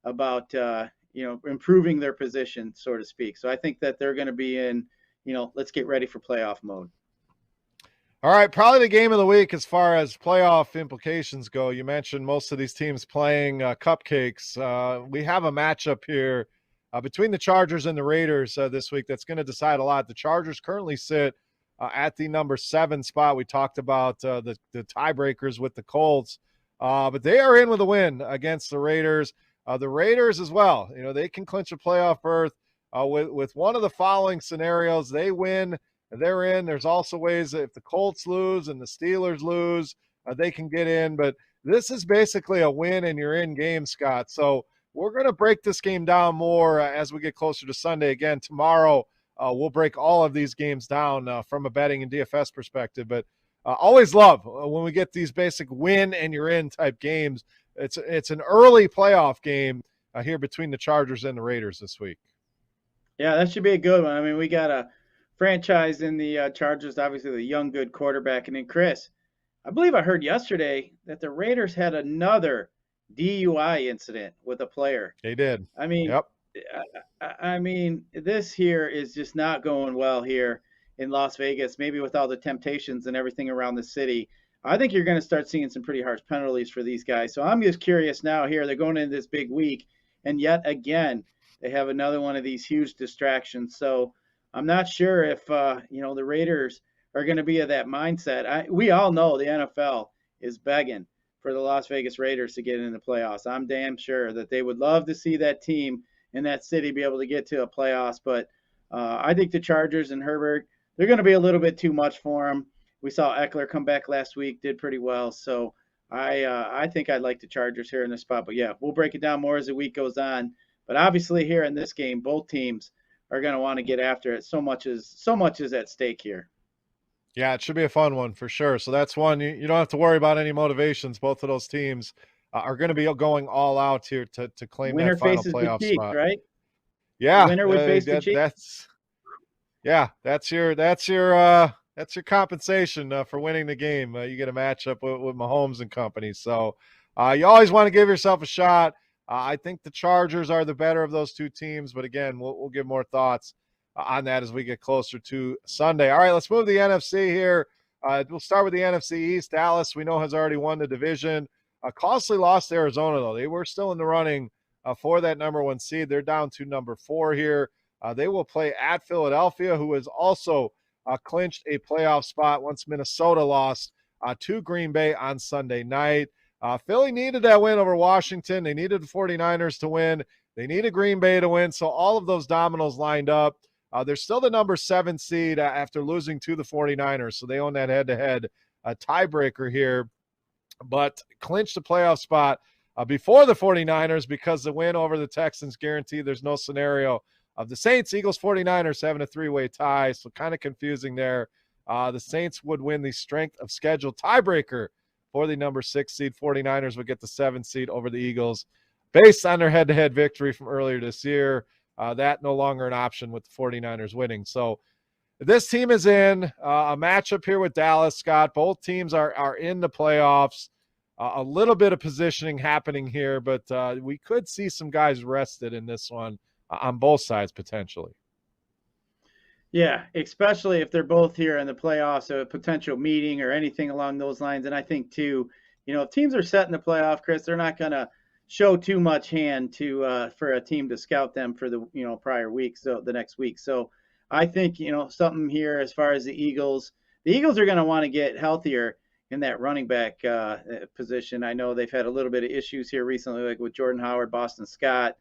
about, improving their position, so to speak. So I think that they're going to be in, let's get ready for playoff mode.
All right, probably the game of the week as far as playoff implications go. You mentioned most of these teams playing cupcakes. We have a matchup here between the Chargers and the Raiders this week that's going to decide a lot. The Chargers currently sit at the number 7 spot. We talked about the tiebreakers with the Colts, but they are in with a win against the Raiders. The Raiders as well, they can clinch a playoff berth with one of the following scenarios. They win, they're in. There's also ways that if the Colts lose and the Steelers lose, they can get in. But this is basically a win and you're in game, Scott. So we're going to break this game down more as we get closer to Sunday. Again, tomorrow we'll break all of these games down from a betting and DFS perspective. But always love when we get these basic win and you're in type games. It's an early playoff game here between the Chargers and the Raiders this week.
Yeah, that should be a good one. I mean, we got a franchise in the Chargers, obviously the young, good quarterback. And then Chris, I believe I heard yesterday that the Raiders had another DUI incident with a player.
They did.
I mean,
yep.
I mean, this here is just not going well here in Las Vegas, maybe with all the temptations and everything around the city. I think you're going to start seeing some pretty harsh penalties for these guys. So I'm just curious now here. They're going into this big week, and yet again, they have another one of these huge distractions. So I'm not sure if, the Raiders are going to be of that mindset. We all know the NFL is begging for the Las Vegas Raiders to get in the playoffs. I'm damn sure that they would love to see that team in that city be able to get to a playoffs. But I think the Chargers and Herbert, they're going to be a little bit too much for them. We saw Eckler come back last week, did pretty well. So I think I'd like the Chargers here in this spot. But, yeah, we'll break it down more as the week goes on. But obviously here in this game, both teams are going to want to get after it. So much is at stake here.
Yeah, it should be a fun one for sure. So that's one you don't have to worry about any motivations. Both of those teams are going to be going all out here to claim
winner
that final
faces
playoff
the Chiefs,
spot.
Right?
Yeah,
the winner would face the Chiefs.
That's your compensation for winning the game. You get a matchup with Mahomes and company. So you always want to give yourself a shot. I think the Chargers are the better of those two teams, but again, we'll give more thoughts on that as we get closer to Sunday. All right, let's move to the NFC here. We'll start with the NFC East. Dallas, we know, has already won the division. Costly lost to Arizona, though. They were still in the running for that number 1 seed. They're down to number 4 here. They will play at Philadelphia, who has also clinched a playoff spot once Minnesota lost to Green Bay on Sunday night. Philly needed that win over Washington. They needed the 49ers to win. They needed Green Bay to win. So all of those dominoes lined up. They're still the number 7 seed after losing to the 49ers. So they own that head-to-head tiebreaker here, but clinched the playoff spot before the 49ers because the win over the Texans guaranteed. There's no scenario of the Saints, Eagles, 49ers having a 3-way tie. So kind of confusing there. The Saints would win the strength of schedule tiebreaker for the number 6 seed. 49ers would get the 7 seed over the Eagles based on their head-to-head victory from earlier this year. That no longer an option with the 49ers winning. So this team is in a matchup here with Dallas, Scott. Both teams are in the playoffs. A little bit of positioning happening here, but we could see some guys rested in this one on both sides potentially.
Yeah, especially if they're both here in the playoffs, a potential meeting or anything along those lines. And I think, too, if teams are set in the playoff, Chris, they're not going to show too much hand for a team to scout them for the prior week, so the next week. So I think something here as far as the Eagles are going to want to get healthier in that running back position. I know they've had a little bit of issues here recently, like with Jordan Howard, Boston Scott,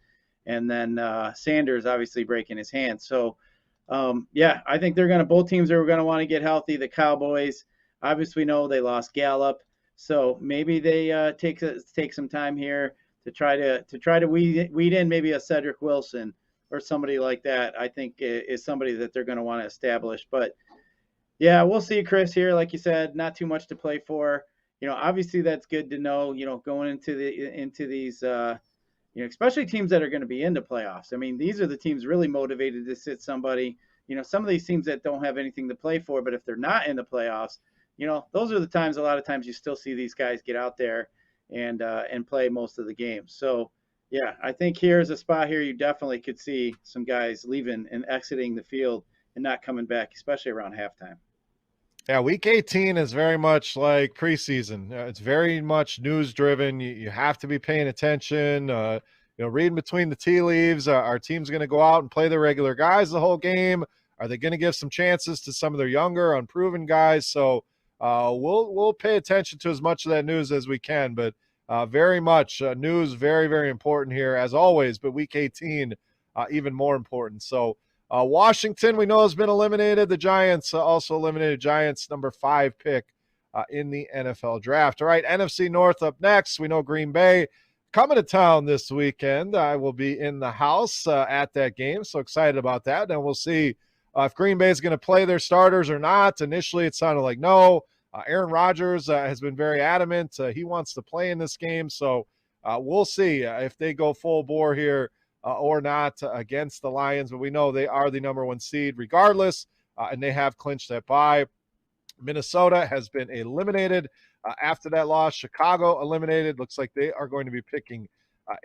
and then Sanders obviously breaking his hand. So I think both teams are going to want to get healthy. The Cowboys obviously know they lost Gallup, so maybe they take some time here to try to weed in maybe a Cedric Wilson or somebody like that. I think is somebody that they're going to want to establish. But yeah, we'll see, Chris, here. Like you said, not too much to play for. Obviously that's good to know. Going into these, especially teams that are going to be in the playoffs. I mean, these are the teams really motivated to sit somebody. Some of these teams that don't have anything to play for, but if they're not in the playoffs, those are the times. A lot of times you still see these guys get out there and play most of the games. So, yeah, I think here's a spot here you definitely could see some guys leaving and exiting the field and not coming back, especially around halftime.
Yeah, Week 18 is very much like preseason. It's very much news-driven. You have to be paying attention, reading between the tea leaves. Our team's going to go out and play the regular guys the whole game. Are they going to give some chances to some of their younger, unproven guys? So we'll pay attention to as much of that news as we can, but very much news, very, very important here as always, but Week 18 even more important. So Washington, we know, has been eliminated. The Giants also eliminated. Giants number 5 pick in the NFL draft. All right, NFC North up next. We know Green Bay coming to town this weekend. I will be in the house at that game, so excited about that. And we'll see if Green Bay is going to play their starters or not. Initially, it sounded like no. Aaron Rodgers has been very adamant. He wants to play in this game, so we'll see if they go full bore here or not against the Lions. But we know they are the number 1 seed regardless, and they have clinched that bye. Minnesota has been eliminated after that loss. Chicago eliminated. Looks like they are going to be picking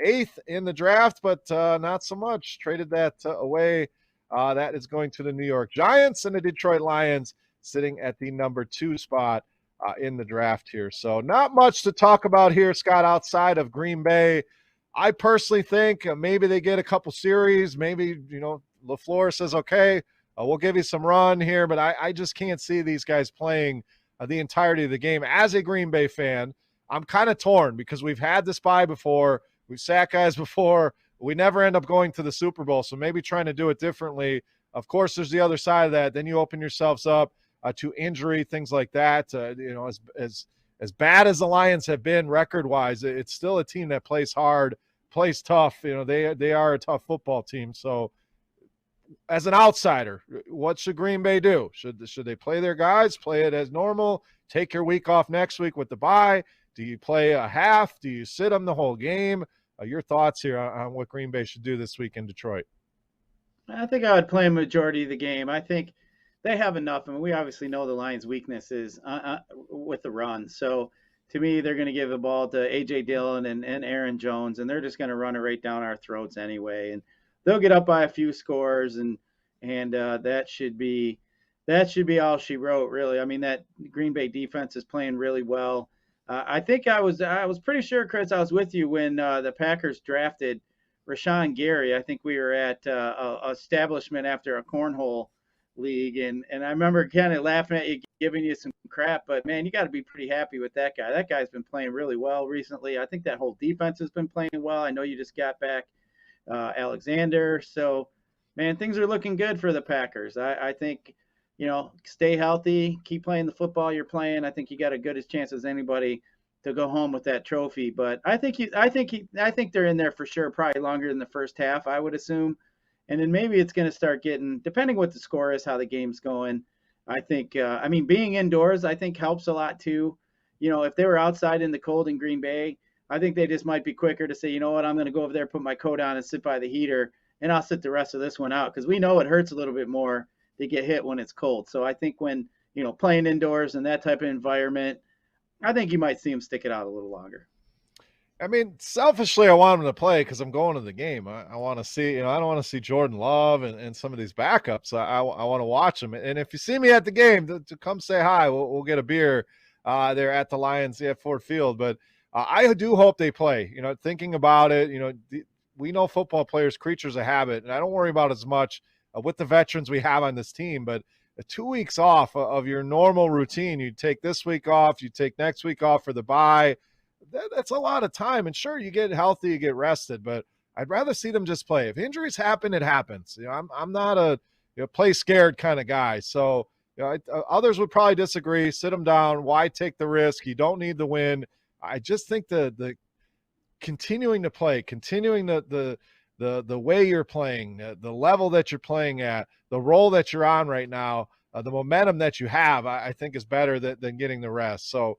8th in the draft, but not so much. Traded that away. That is going to the New York Giants, and the Detroit Lions sitting at the number 2 spot in the draft here. So not much to talk about here, Scott, outside of Green Bay. I personally think maybe they get a couple series. Maybe, LaFleur says, okay, we'll give you some run here, but I just can't see these guys playing the entirety of the game. As a Green Bay fan, I'm kind of torn because we've had this bye before. We've sat guys before. We never end up going to the Super Bowl, so maybe trying to do it differently. Of course, there's the other side of that. Then you open yourselves up to injury, things like that. As bad as the Lions have been record-wise, it's still a team that plays hard, plays tough. They are a tough football team. So as an outsider, what should Green Bay do? Should they play their guys, play it as normal, take your week off next week with the bye? Do you play a half? Do you sit them the whole game? Your thoughts here on what Green Bay should do this week in Detroit?
I think I would play a majority of the game. I think they have enough. I mean, we obviously know the Lions' weaknesses with the run. So to me, they're going to give the ball to A.J. Dillon and Aaron Jones, and they're just going to run it right down our throats anyway. And they'll get up by a few scores, and and that should be all she wrote, really. I mean, that Green Bay defense is playing really well. I think I was pretty sure, Chris, I was with you when the Packers drafted Rashawn Gary. I think we were at a establishment after a cornhole league, and I remember kind of laughing at you, giving you some crap. But man, you got to be pretty happy with that guy. That guy's been playing really well recently. I think that whole defense has been playing well. I know you just got back Alexander, so man, things are looking good for the Packers. I think, stay healthy, keep playing the football you're playing. I think you got a good as chance as anybody to go home with that trophy. But I think they're in there for sure, probably longer than the first half, I would assume. And then maybe it's going to start getting, depending what the score is, how the game's going. I think, being indoors, I think helps a lot too. If they were outside in the cold in Green Bay, I think they just might be quicker to say, you know what, I'm going to go over there, put my coat on, and sit by the heater, and I'll sit the rest of this one out, because we know it hurts a little bit more to get hit when it's cold. So I think when playing indoors in that type of environment, I think you might see them stick it out a little longer.
I mean, selfishly, I want him to play because I'm going to the game. I want to see, I don't want to see Jordan Love and some of these backups. I want to watch them. And if you see me at the game, to come say hi. We'll get a beer there at the Lions at Ford Field. But I do hope they play. Thinking about it, we know football players, creatures of habit, and I don't worry about as much with the veterans we have on this team. But 2 weeks off of your normal routine, you take this week off, you take next week off for the bye. That's a lot of time. And sure, you get healthy, you get rested, but I'd rather see them just play. If injuries happen, it happens. I'm not a play scared kind of guy. So others would probably disagree. Sit them down. Why take the risk? You don't need the win. I just think the continuing to play, continuing the way you're playing, the level that you're playing at, the role that you're on right now, the momentum that you have, I think is better than getting the rest. So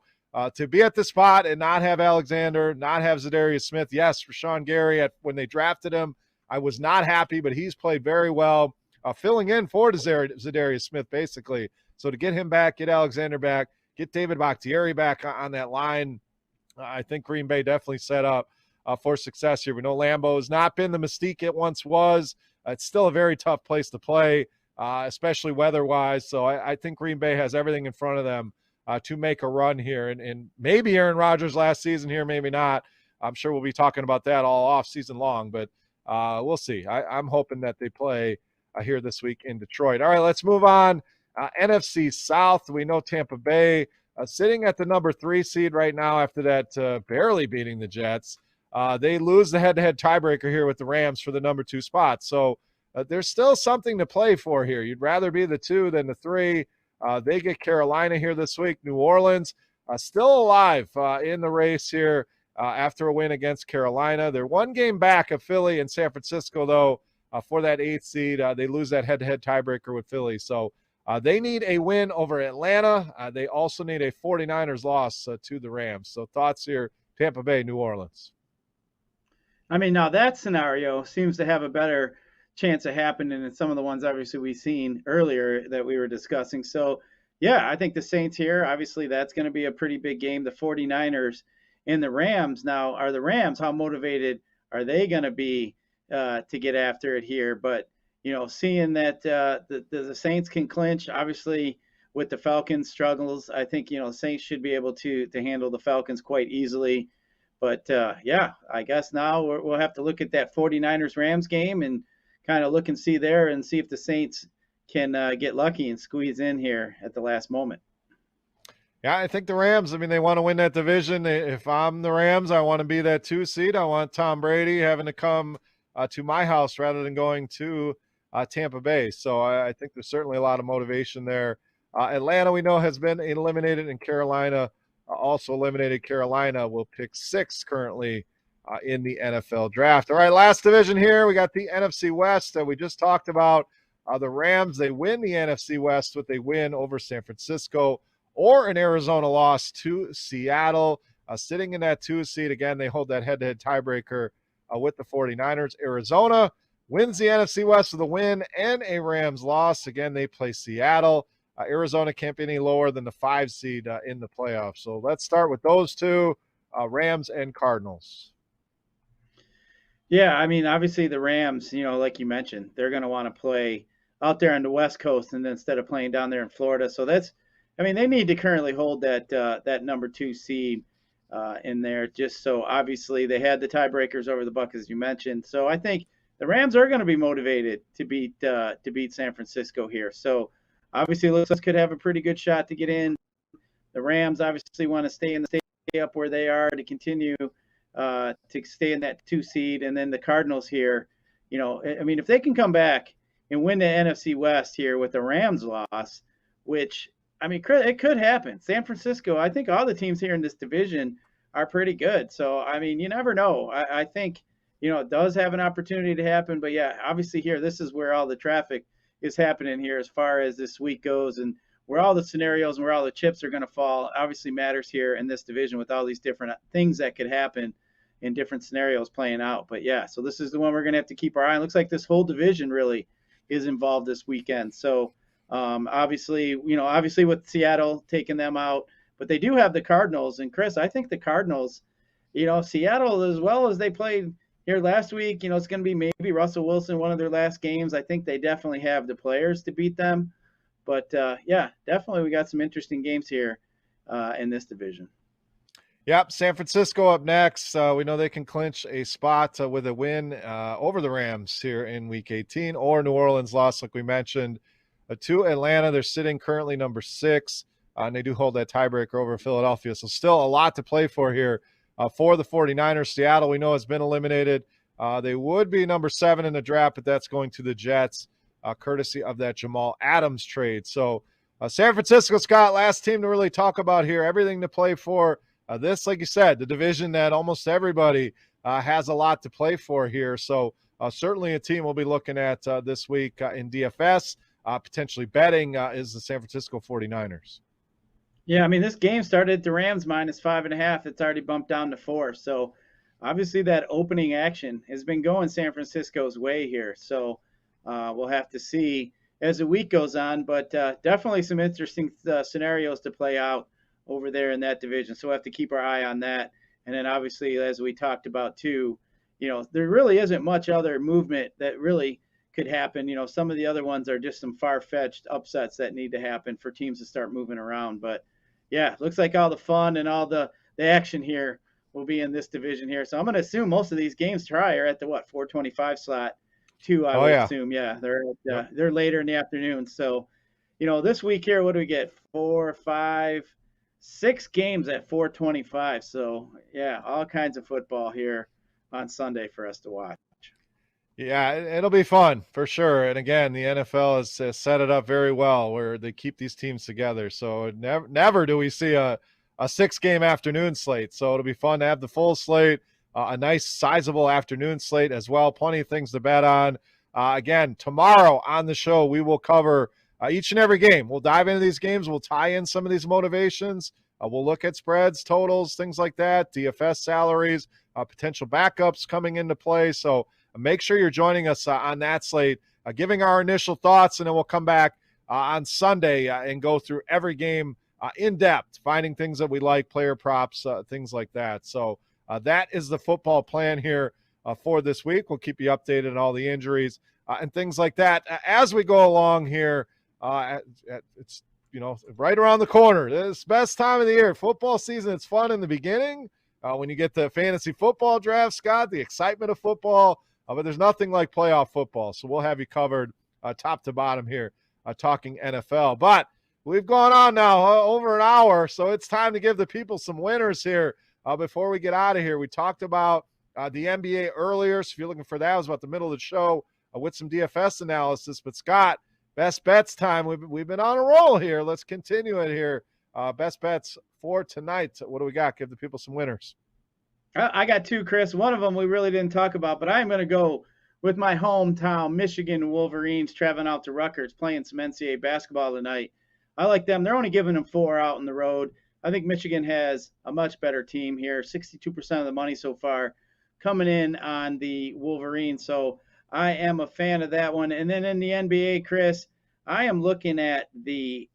to be at the spot and not have Alexander, not have Zadarius Smith. Yes, Rashawn Gary, when they drafted him, I was not happy, but he's played very well, filling in for Zadarius Smith, basically. So to get him back, get Alexander back, get David Bakhtiari back on that line, I think Green Bay definitely set up for success here. We know Lambeau has not been the mystique it once was. It's still a very tough place to play, especially weather-wise. So I think Green Bay has everything in front of them to make a run here. And maybe Aaron Rodgers last season here, maybe not. I'm sure we'll be talking about that all off season long, but we'll see. I'm hoping that they play here this week in Detroit. All right, let's move on. NFC South, we know Tampa Bay sitting at the number 3 seed right now after that barely beating the Jets. They lose the head-to-head tiebreaker here with the Rams for the number 2 spot. So there's still something to play for here. You'd rather be the 2 than the 3. They get Carolina here this week. New Orleans still alive in the race here after a win against Carolina. They're 1 game back of Philly and San Francisco, though, for that 8th seed. They lose that head-to-head tiebreaker with Philly. So they need a win over Atlanta. They also need a 49ers loss to the Rams. So thoughts here, Tampa Bay, New Orleans.
I mean, now that scenario seems to have a better chance of happening than some of the ones obviously we've seen earlier that we were discussing. So yeah, I think the Saints here, obviously that's going to be a pretty big game. The 49ers and the Rams. Now, are the Rams, how motivated are they going to be to get after it here? But seeing that the Saints can clinch, obviously with the Falcons struggles, I think the Saints should be able to handle the Falcons quite easily. But yeah, I guess now we'll have to look at that 49ers Rams game and kind of look and see there and see if the Saints can get lucky and squeeze in here at the last moment.
Yeah, I think the Rams, they want to win that division. If I'm the Rams, I want to be that 2 seed. I want Tom Brady having to come to my house rather than going to Tampa Bay. So I think there's certainly a lot of motivation there. Atlanta, we know, has been eliminated, and Carolina also eliminated. Carolina will pick 6 currently in the NFL draft. All right, last division here. We got the NFC West that we just talked about. The Rams, they win the NFC West with a win over San Francisco or an Arizona loss to Seattle. Sitting in that 2 seed, again, they hold that head-to-head tiebreaker with the 49ers. Arizona wins the NFC West with a win and a Rams loss. Again, they play Seattle. Arizona can't be any lower than the 5 seed in the playoffs. So let's start with those 2, Rams and Cardinals.
Yeah, obviously the Rams, like you mentioned, they're going to want to play out there on the West Coast and then instead of playing down there in Florida. So they need to currently hold that number 2 seed in there, just so obviously they had the tiebreakers over the Bucs, as you mentioned. So I think the Rams are going to be motivated to beat San Francisco here. So obviously, looks like could have a pretty good shot to get in. The Rams obviously want to stay up where they are to continue to stay in that 2 seed, and then the Cardinals here. If they can come back and win the NFC West here with the Rams loss, which it could happen. San Francisco, I think all the teams here in this division are pretty good. So you never know. I think it does have an opportunity to happen, but yeah, obviously here this is where all the traffic is happening here as far as this week goes, and where all the scenarios and where all the chips are going to fall obviously matters here in this division with all these different things that could happen in different scenarios playing out. But yeah, so this is the one we're going to have to keep our eye on. It looks like this whole division really is involved this weekend. So obviously with Seattle taking them out, but they do have the Cardinals. And Chris, I think the Cardinals, Seattle, as well as they played here last week, it's going to be maybe Russell Wilson, one of their last games. I think they definitely have the players to beat them. But yeah, definitely we got some interesting games here in this division.
Yep, San Francisco up next. We know they can clinch a spot with a win over the Rams here in Week 18, or New Orleans loss, like we mentioned, to Atlanta. They're sitting currently number 6, and they do hold that tiebreaker over Philadelphia. So still a lot to play for here for the 49ers. Seattle, we know, has been eliminated. They would be number 7 in the draft, but that's going to the Jets, courtesy of that Jamal Adams trade. So San Francisco, Scott, last team to really talk about here. Everything to play for. This, like you said, the division that almost everybody has a lot to play for here. So certainly a team we'll be looking at this week in DFS, potentially betting, is the San Francisco 49ers.
Yeah, this game started at the Rams -5.5. It's already bumped down to 4. So obviously that opening action has been going San Francisco's way here. So we'll have to see as the week goes on, but definitely some interesting scenarios to play out over there in that division. So we'll have to keep our eye on that. And then obviously, as we talked about too, there really isn't much other movement that really could happen. Some of the other ones are just some far-fetched upsets that need to happen for teams to start moving around. But yeah, looks like all the fun and all the action here will be in this division here. So I'm going to assume most of these games are at the 425 slot too, I would assume. Yeah, they're later in the afternoon. So, this week here, what do we get? 4, 5, 6 games at 425. So yeah, all kinds of football here on Sunday for us to watch.
Yeah, it'll be fun for sure. And again, the NFL has set it up very well where they keep these teams together. So never do we see a 6-game afternoon slate. So it'll be fun to have the full slate, a nice sizable afternoon slate as well. Plenty of things to bet on. Again, tomorrow on the show, we will cover each and every game. We'll dive into these games. We'll tie in some of these motivations. We'll look at spreads, totals, things like that, DFS salaries, potential backups coming into play. So make sure you're joining us on that slate, giving our initial thoughts, and then we'll come back on Sunday and go through every game in depth, finding things that we like, player props, things like that. So that is the football plan here for this week. We'll keep you updated on all the injuries and things like that as we go along here. It's right around the corner. It's the best time of the year. Football season, it's fun in the beginning when you get the fantasy football draft, Scott, the excitement of football, but there's nothing like playoff football. So we'll have you covered top to bottom here talking NFL. But we've gone on now over an hour, so it's time to give the people some winners here before we get out of here. We talked about the NBA earlier, so if you're looking for that, it was about the middle of the show with some DFS analysis. But Scott, best bets time. We've been on a roll here. Let's continue it here. Best bets for tonight. What do we got? Give the people some winners.
I got 2, Chris. One of them we really didn't talk about, but I'm going to go with my hometown Michigan Wolverines traveling out to Rutgers, playing some NCAA basketball tonight. I like them. They're only giving them 4 out on the road. I think Michigan has a much better team here. 62% of the money so far coming in on the Wolverines. So I am a fan of that one. And then in the NBA, Chris, I am looking at the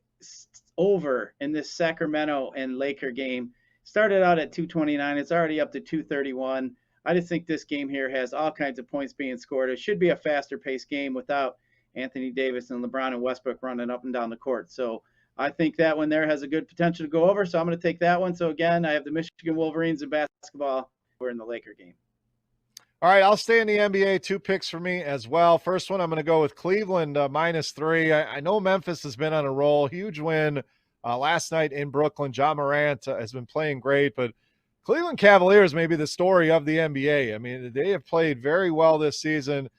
over in this Sacramento and Laker game. Started out at 229. It's already up to 231. I just think this game here has all kinds of points being scored. It should be a faster paced game without Anthony Davis and LeBron and Westbrook running up and down the court. So I think that one there has a good potential to go over. So I'm going to take that one. So again, I have the Michigan Wolverines in basketball. We're in the Laker game.
All right, I'll stay in the NBA. 2 picks for me as well. First one, I'm going to go with Cleveland -3. I know Memphis has been on a roll. Huge win last night in Brooklyn. Ja Morant has been playing great, but Cleveland Cavaliers may be the story of the NBA. I mean, they have played very well this season,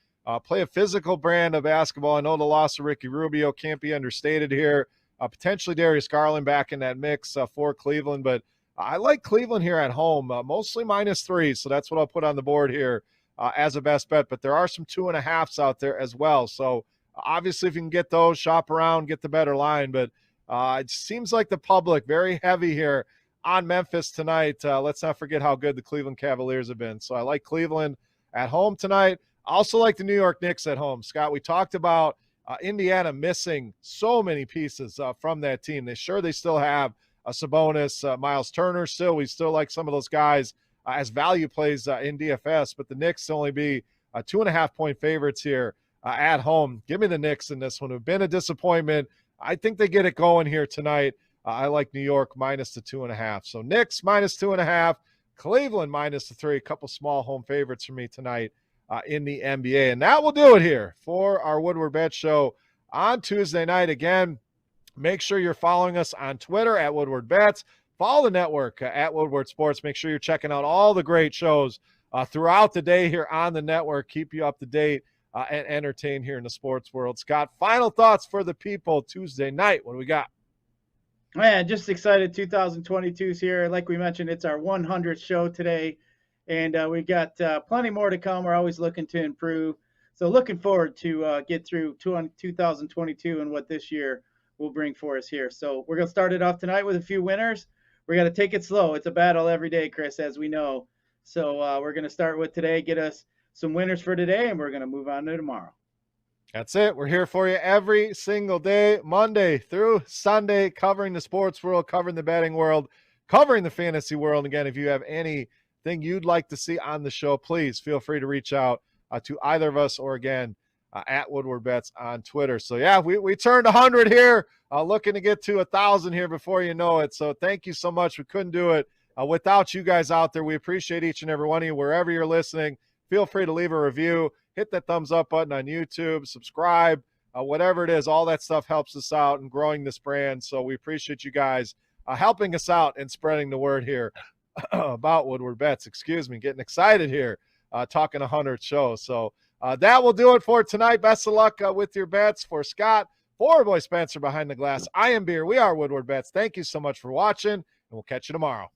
play a physical brand of basketball. I know the loss of Ricky Rubio can't be understated here. Potentially Darius Garland back in that mix for Cleveland, but I like Cleveland here at home, mostly -3, so that's what I'll put on the board here as a best bet. But there are some 2.5s out there as well. So obviously, if you can get those, shop around, get the better line. But it seems like the public very heavy here on Memphis tonight. Let's not forget how good the Cleveland Cavaliers have been. So I like Cleveland at home tonight. I also like the New York Knicks at home. Scott, we talked about Indiana missing so many pieces from that team. They still have Sabonis, Miles Turner. We still like some of those guys as value plays in DFS, but the Knicks only be 2.5-point favorites here at home. Give me the Knicks in this one. Who've been a disappointment. I think they get it going here tonight. I like New York -2.5. So Knicks -2.5, Cleveland -3. A couple small home favorites for me tonight in the NBA. And that will do it here for our Woodward Bet Show on Tuesday night. Again, make sure you're following us on Twitter at Woodward Bets. Follow the network at Woodward Sports. Make sure you're checking out all the great shows throughout the day here on the network. Keep you up to date and entertained here in the sports world. Scott, final thoughts for the people Tuesday night. What do we got?
Man, just excited. 2022's here. Like we mentioned, it's our 100th show today, and we got plenty more to come. We're always looking to improve. So looking forward to get through 2022 and what this year will bring for us here. So we're going to start it off tonight with a few winners. We're going to take it slow. It's a battle every day, Chris, as we know. So we're going to start with today, get us some winners for today, and we're going to move on to tomorrow.
That's it. We're here for you every single day, Monday through Sunday, covering the sports world, covering the betting world, covering the fantasy world. Again, if you have anything you'd like to see on the show, please feel free to reach out to either of us or, again, at Woodward Bets on Twitter. So, yeah, we turned 100 here, looking to get to 1,000 here before you know it. So thank you so much. We couldn't do it without you guys out there. We appreciate each and every one of you. Wherever you're listening, feel free to leave a review. Hit that thumbs up button on YouTube, subscribe, whatever it is. All that stuff helps us out in growing this brand. So we appreciate you guys helping us out and spreading the word here about Woodward Bets. Excuse me, getting excited here, talking 100 shows. So that will do it for tonight. Best of luck with your bets. For Scott, for boy Spencer behind the glass, I am Beer. We are Woodward Bets. Thank you so much for watching, and we'll catch you tomorrow.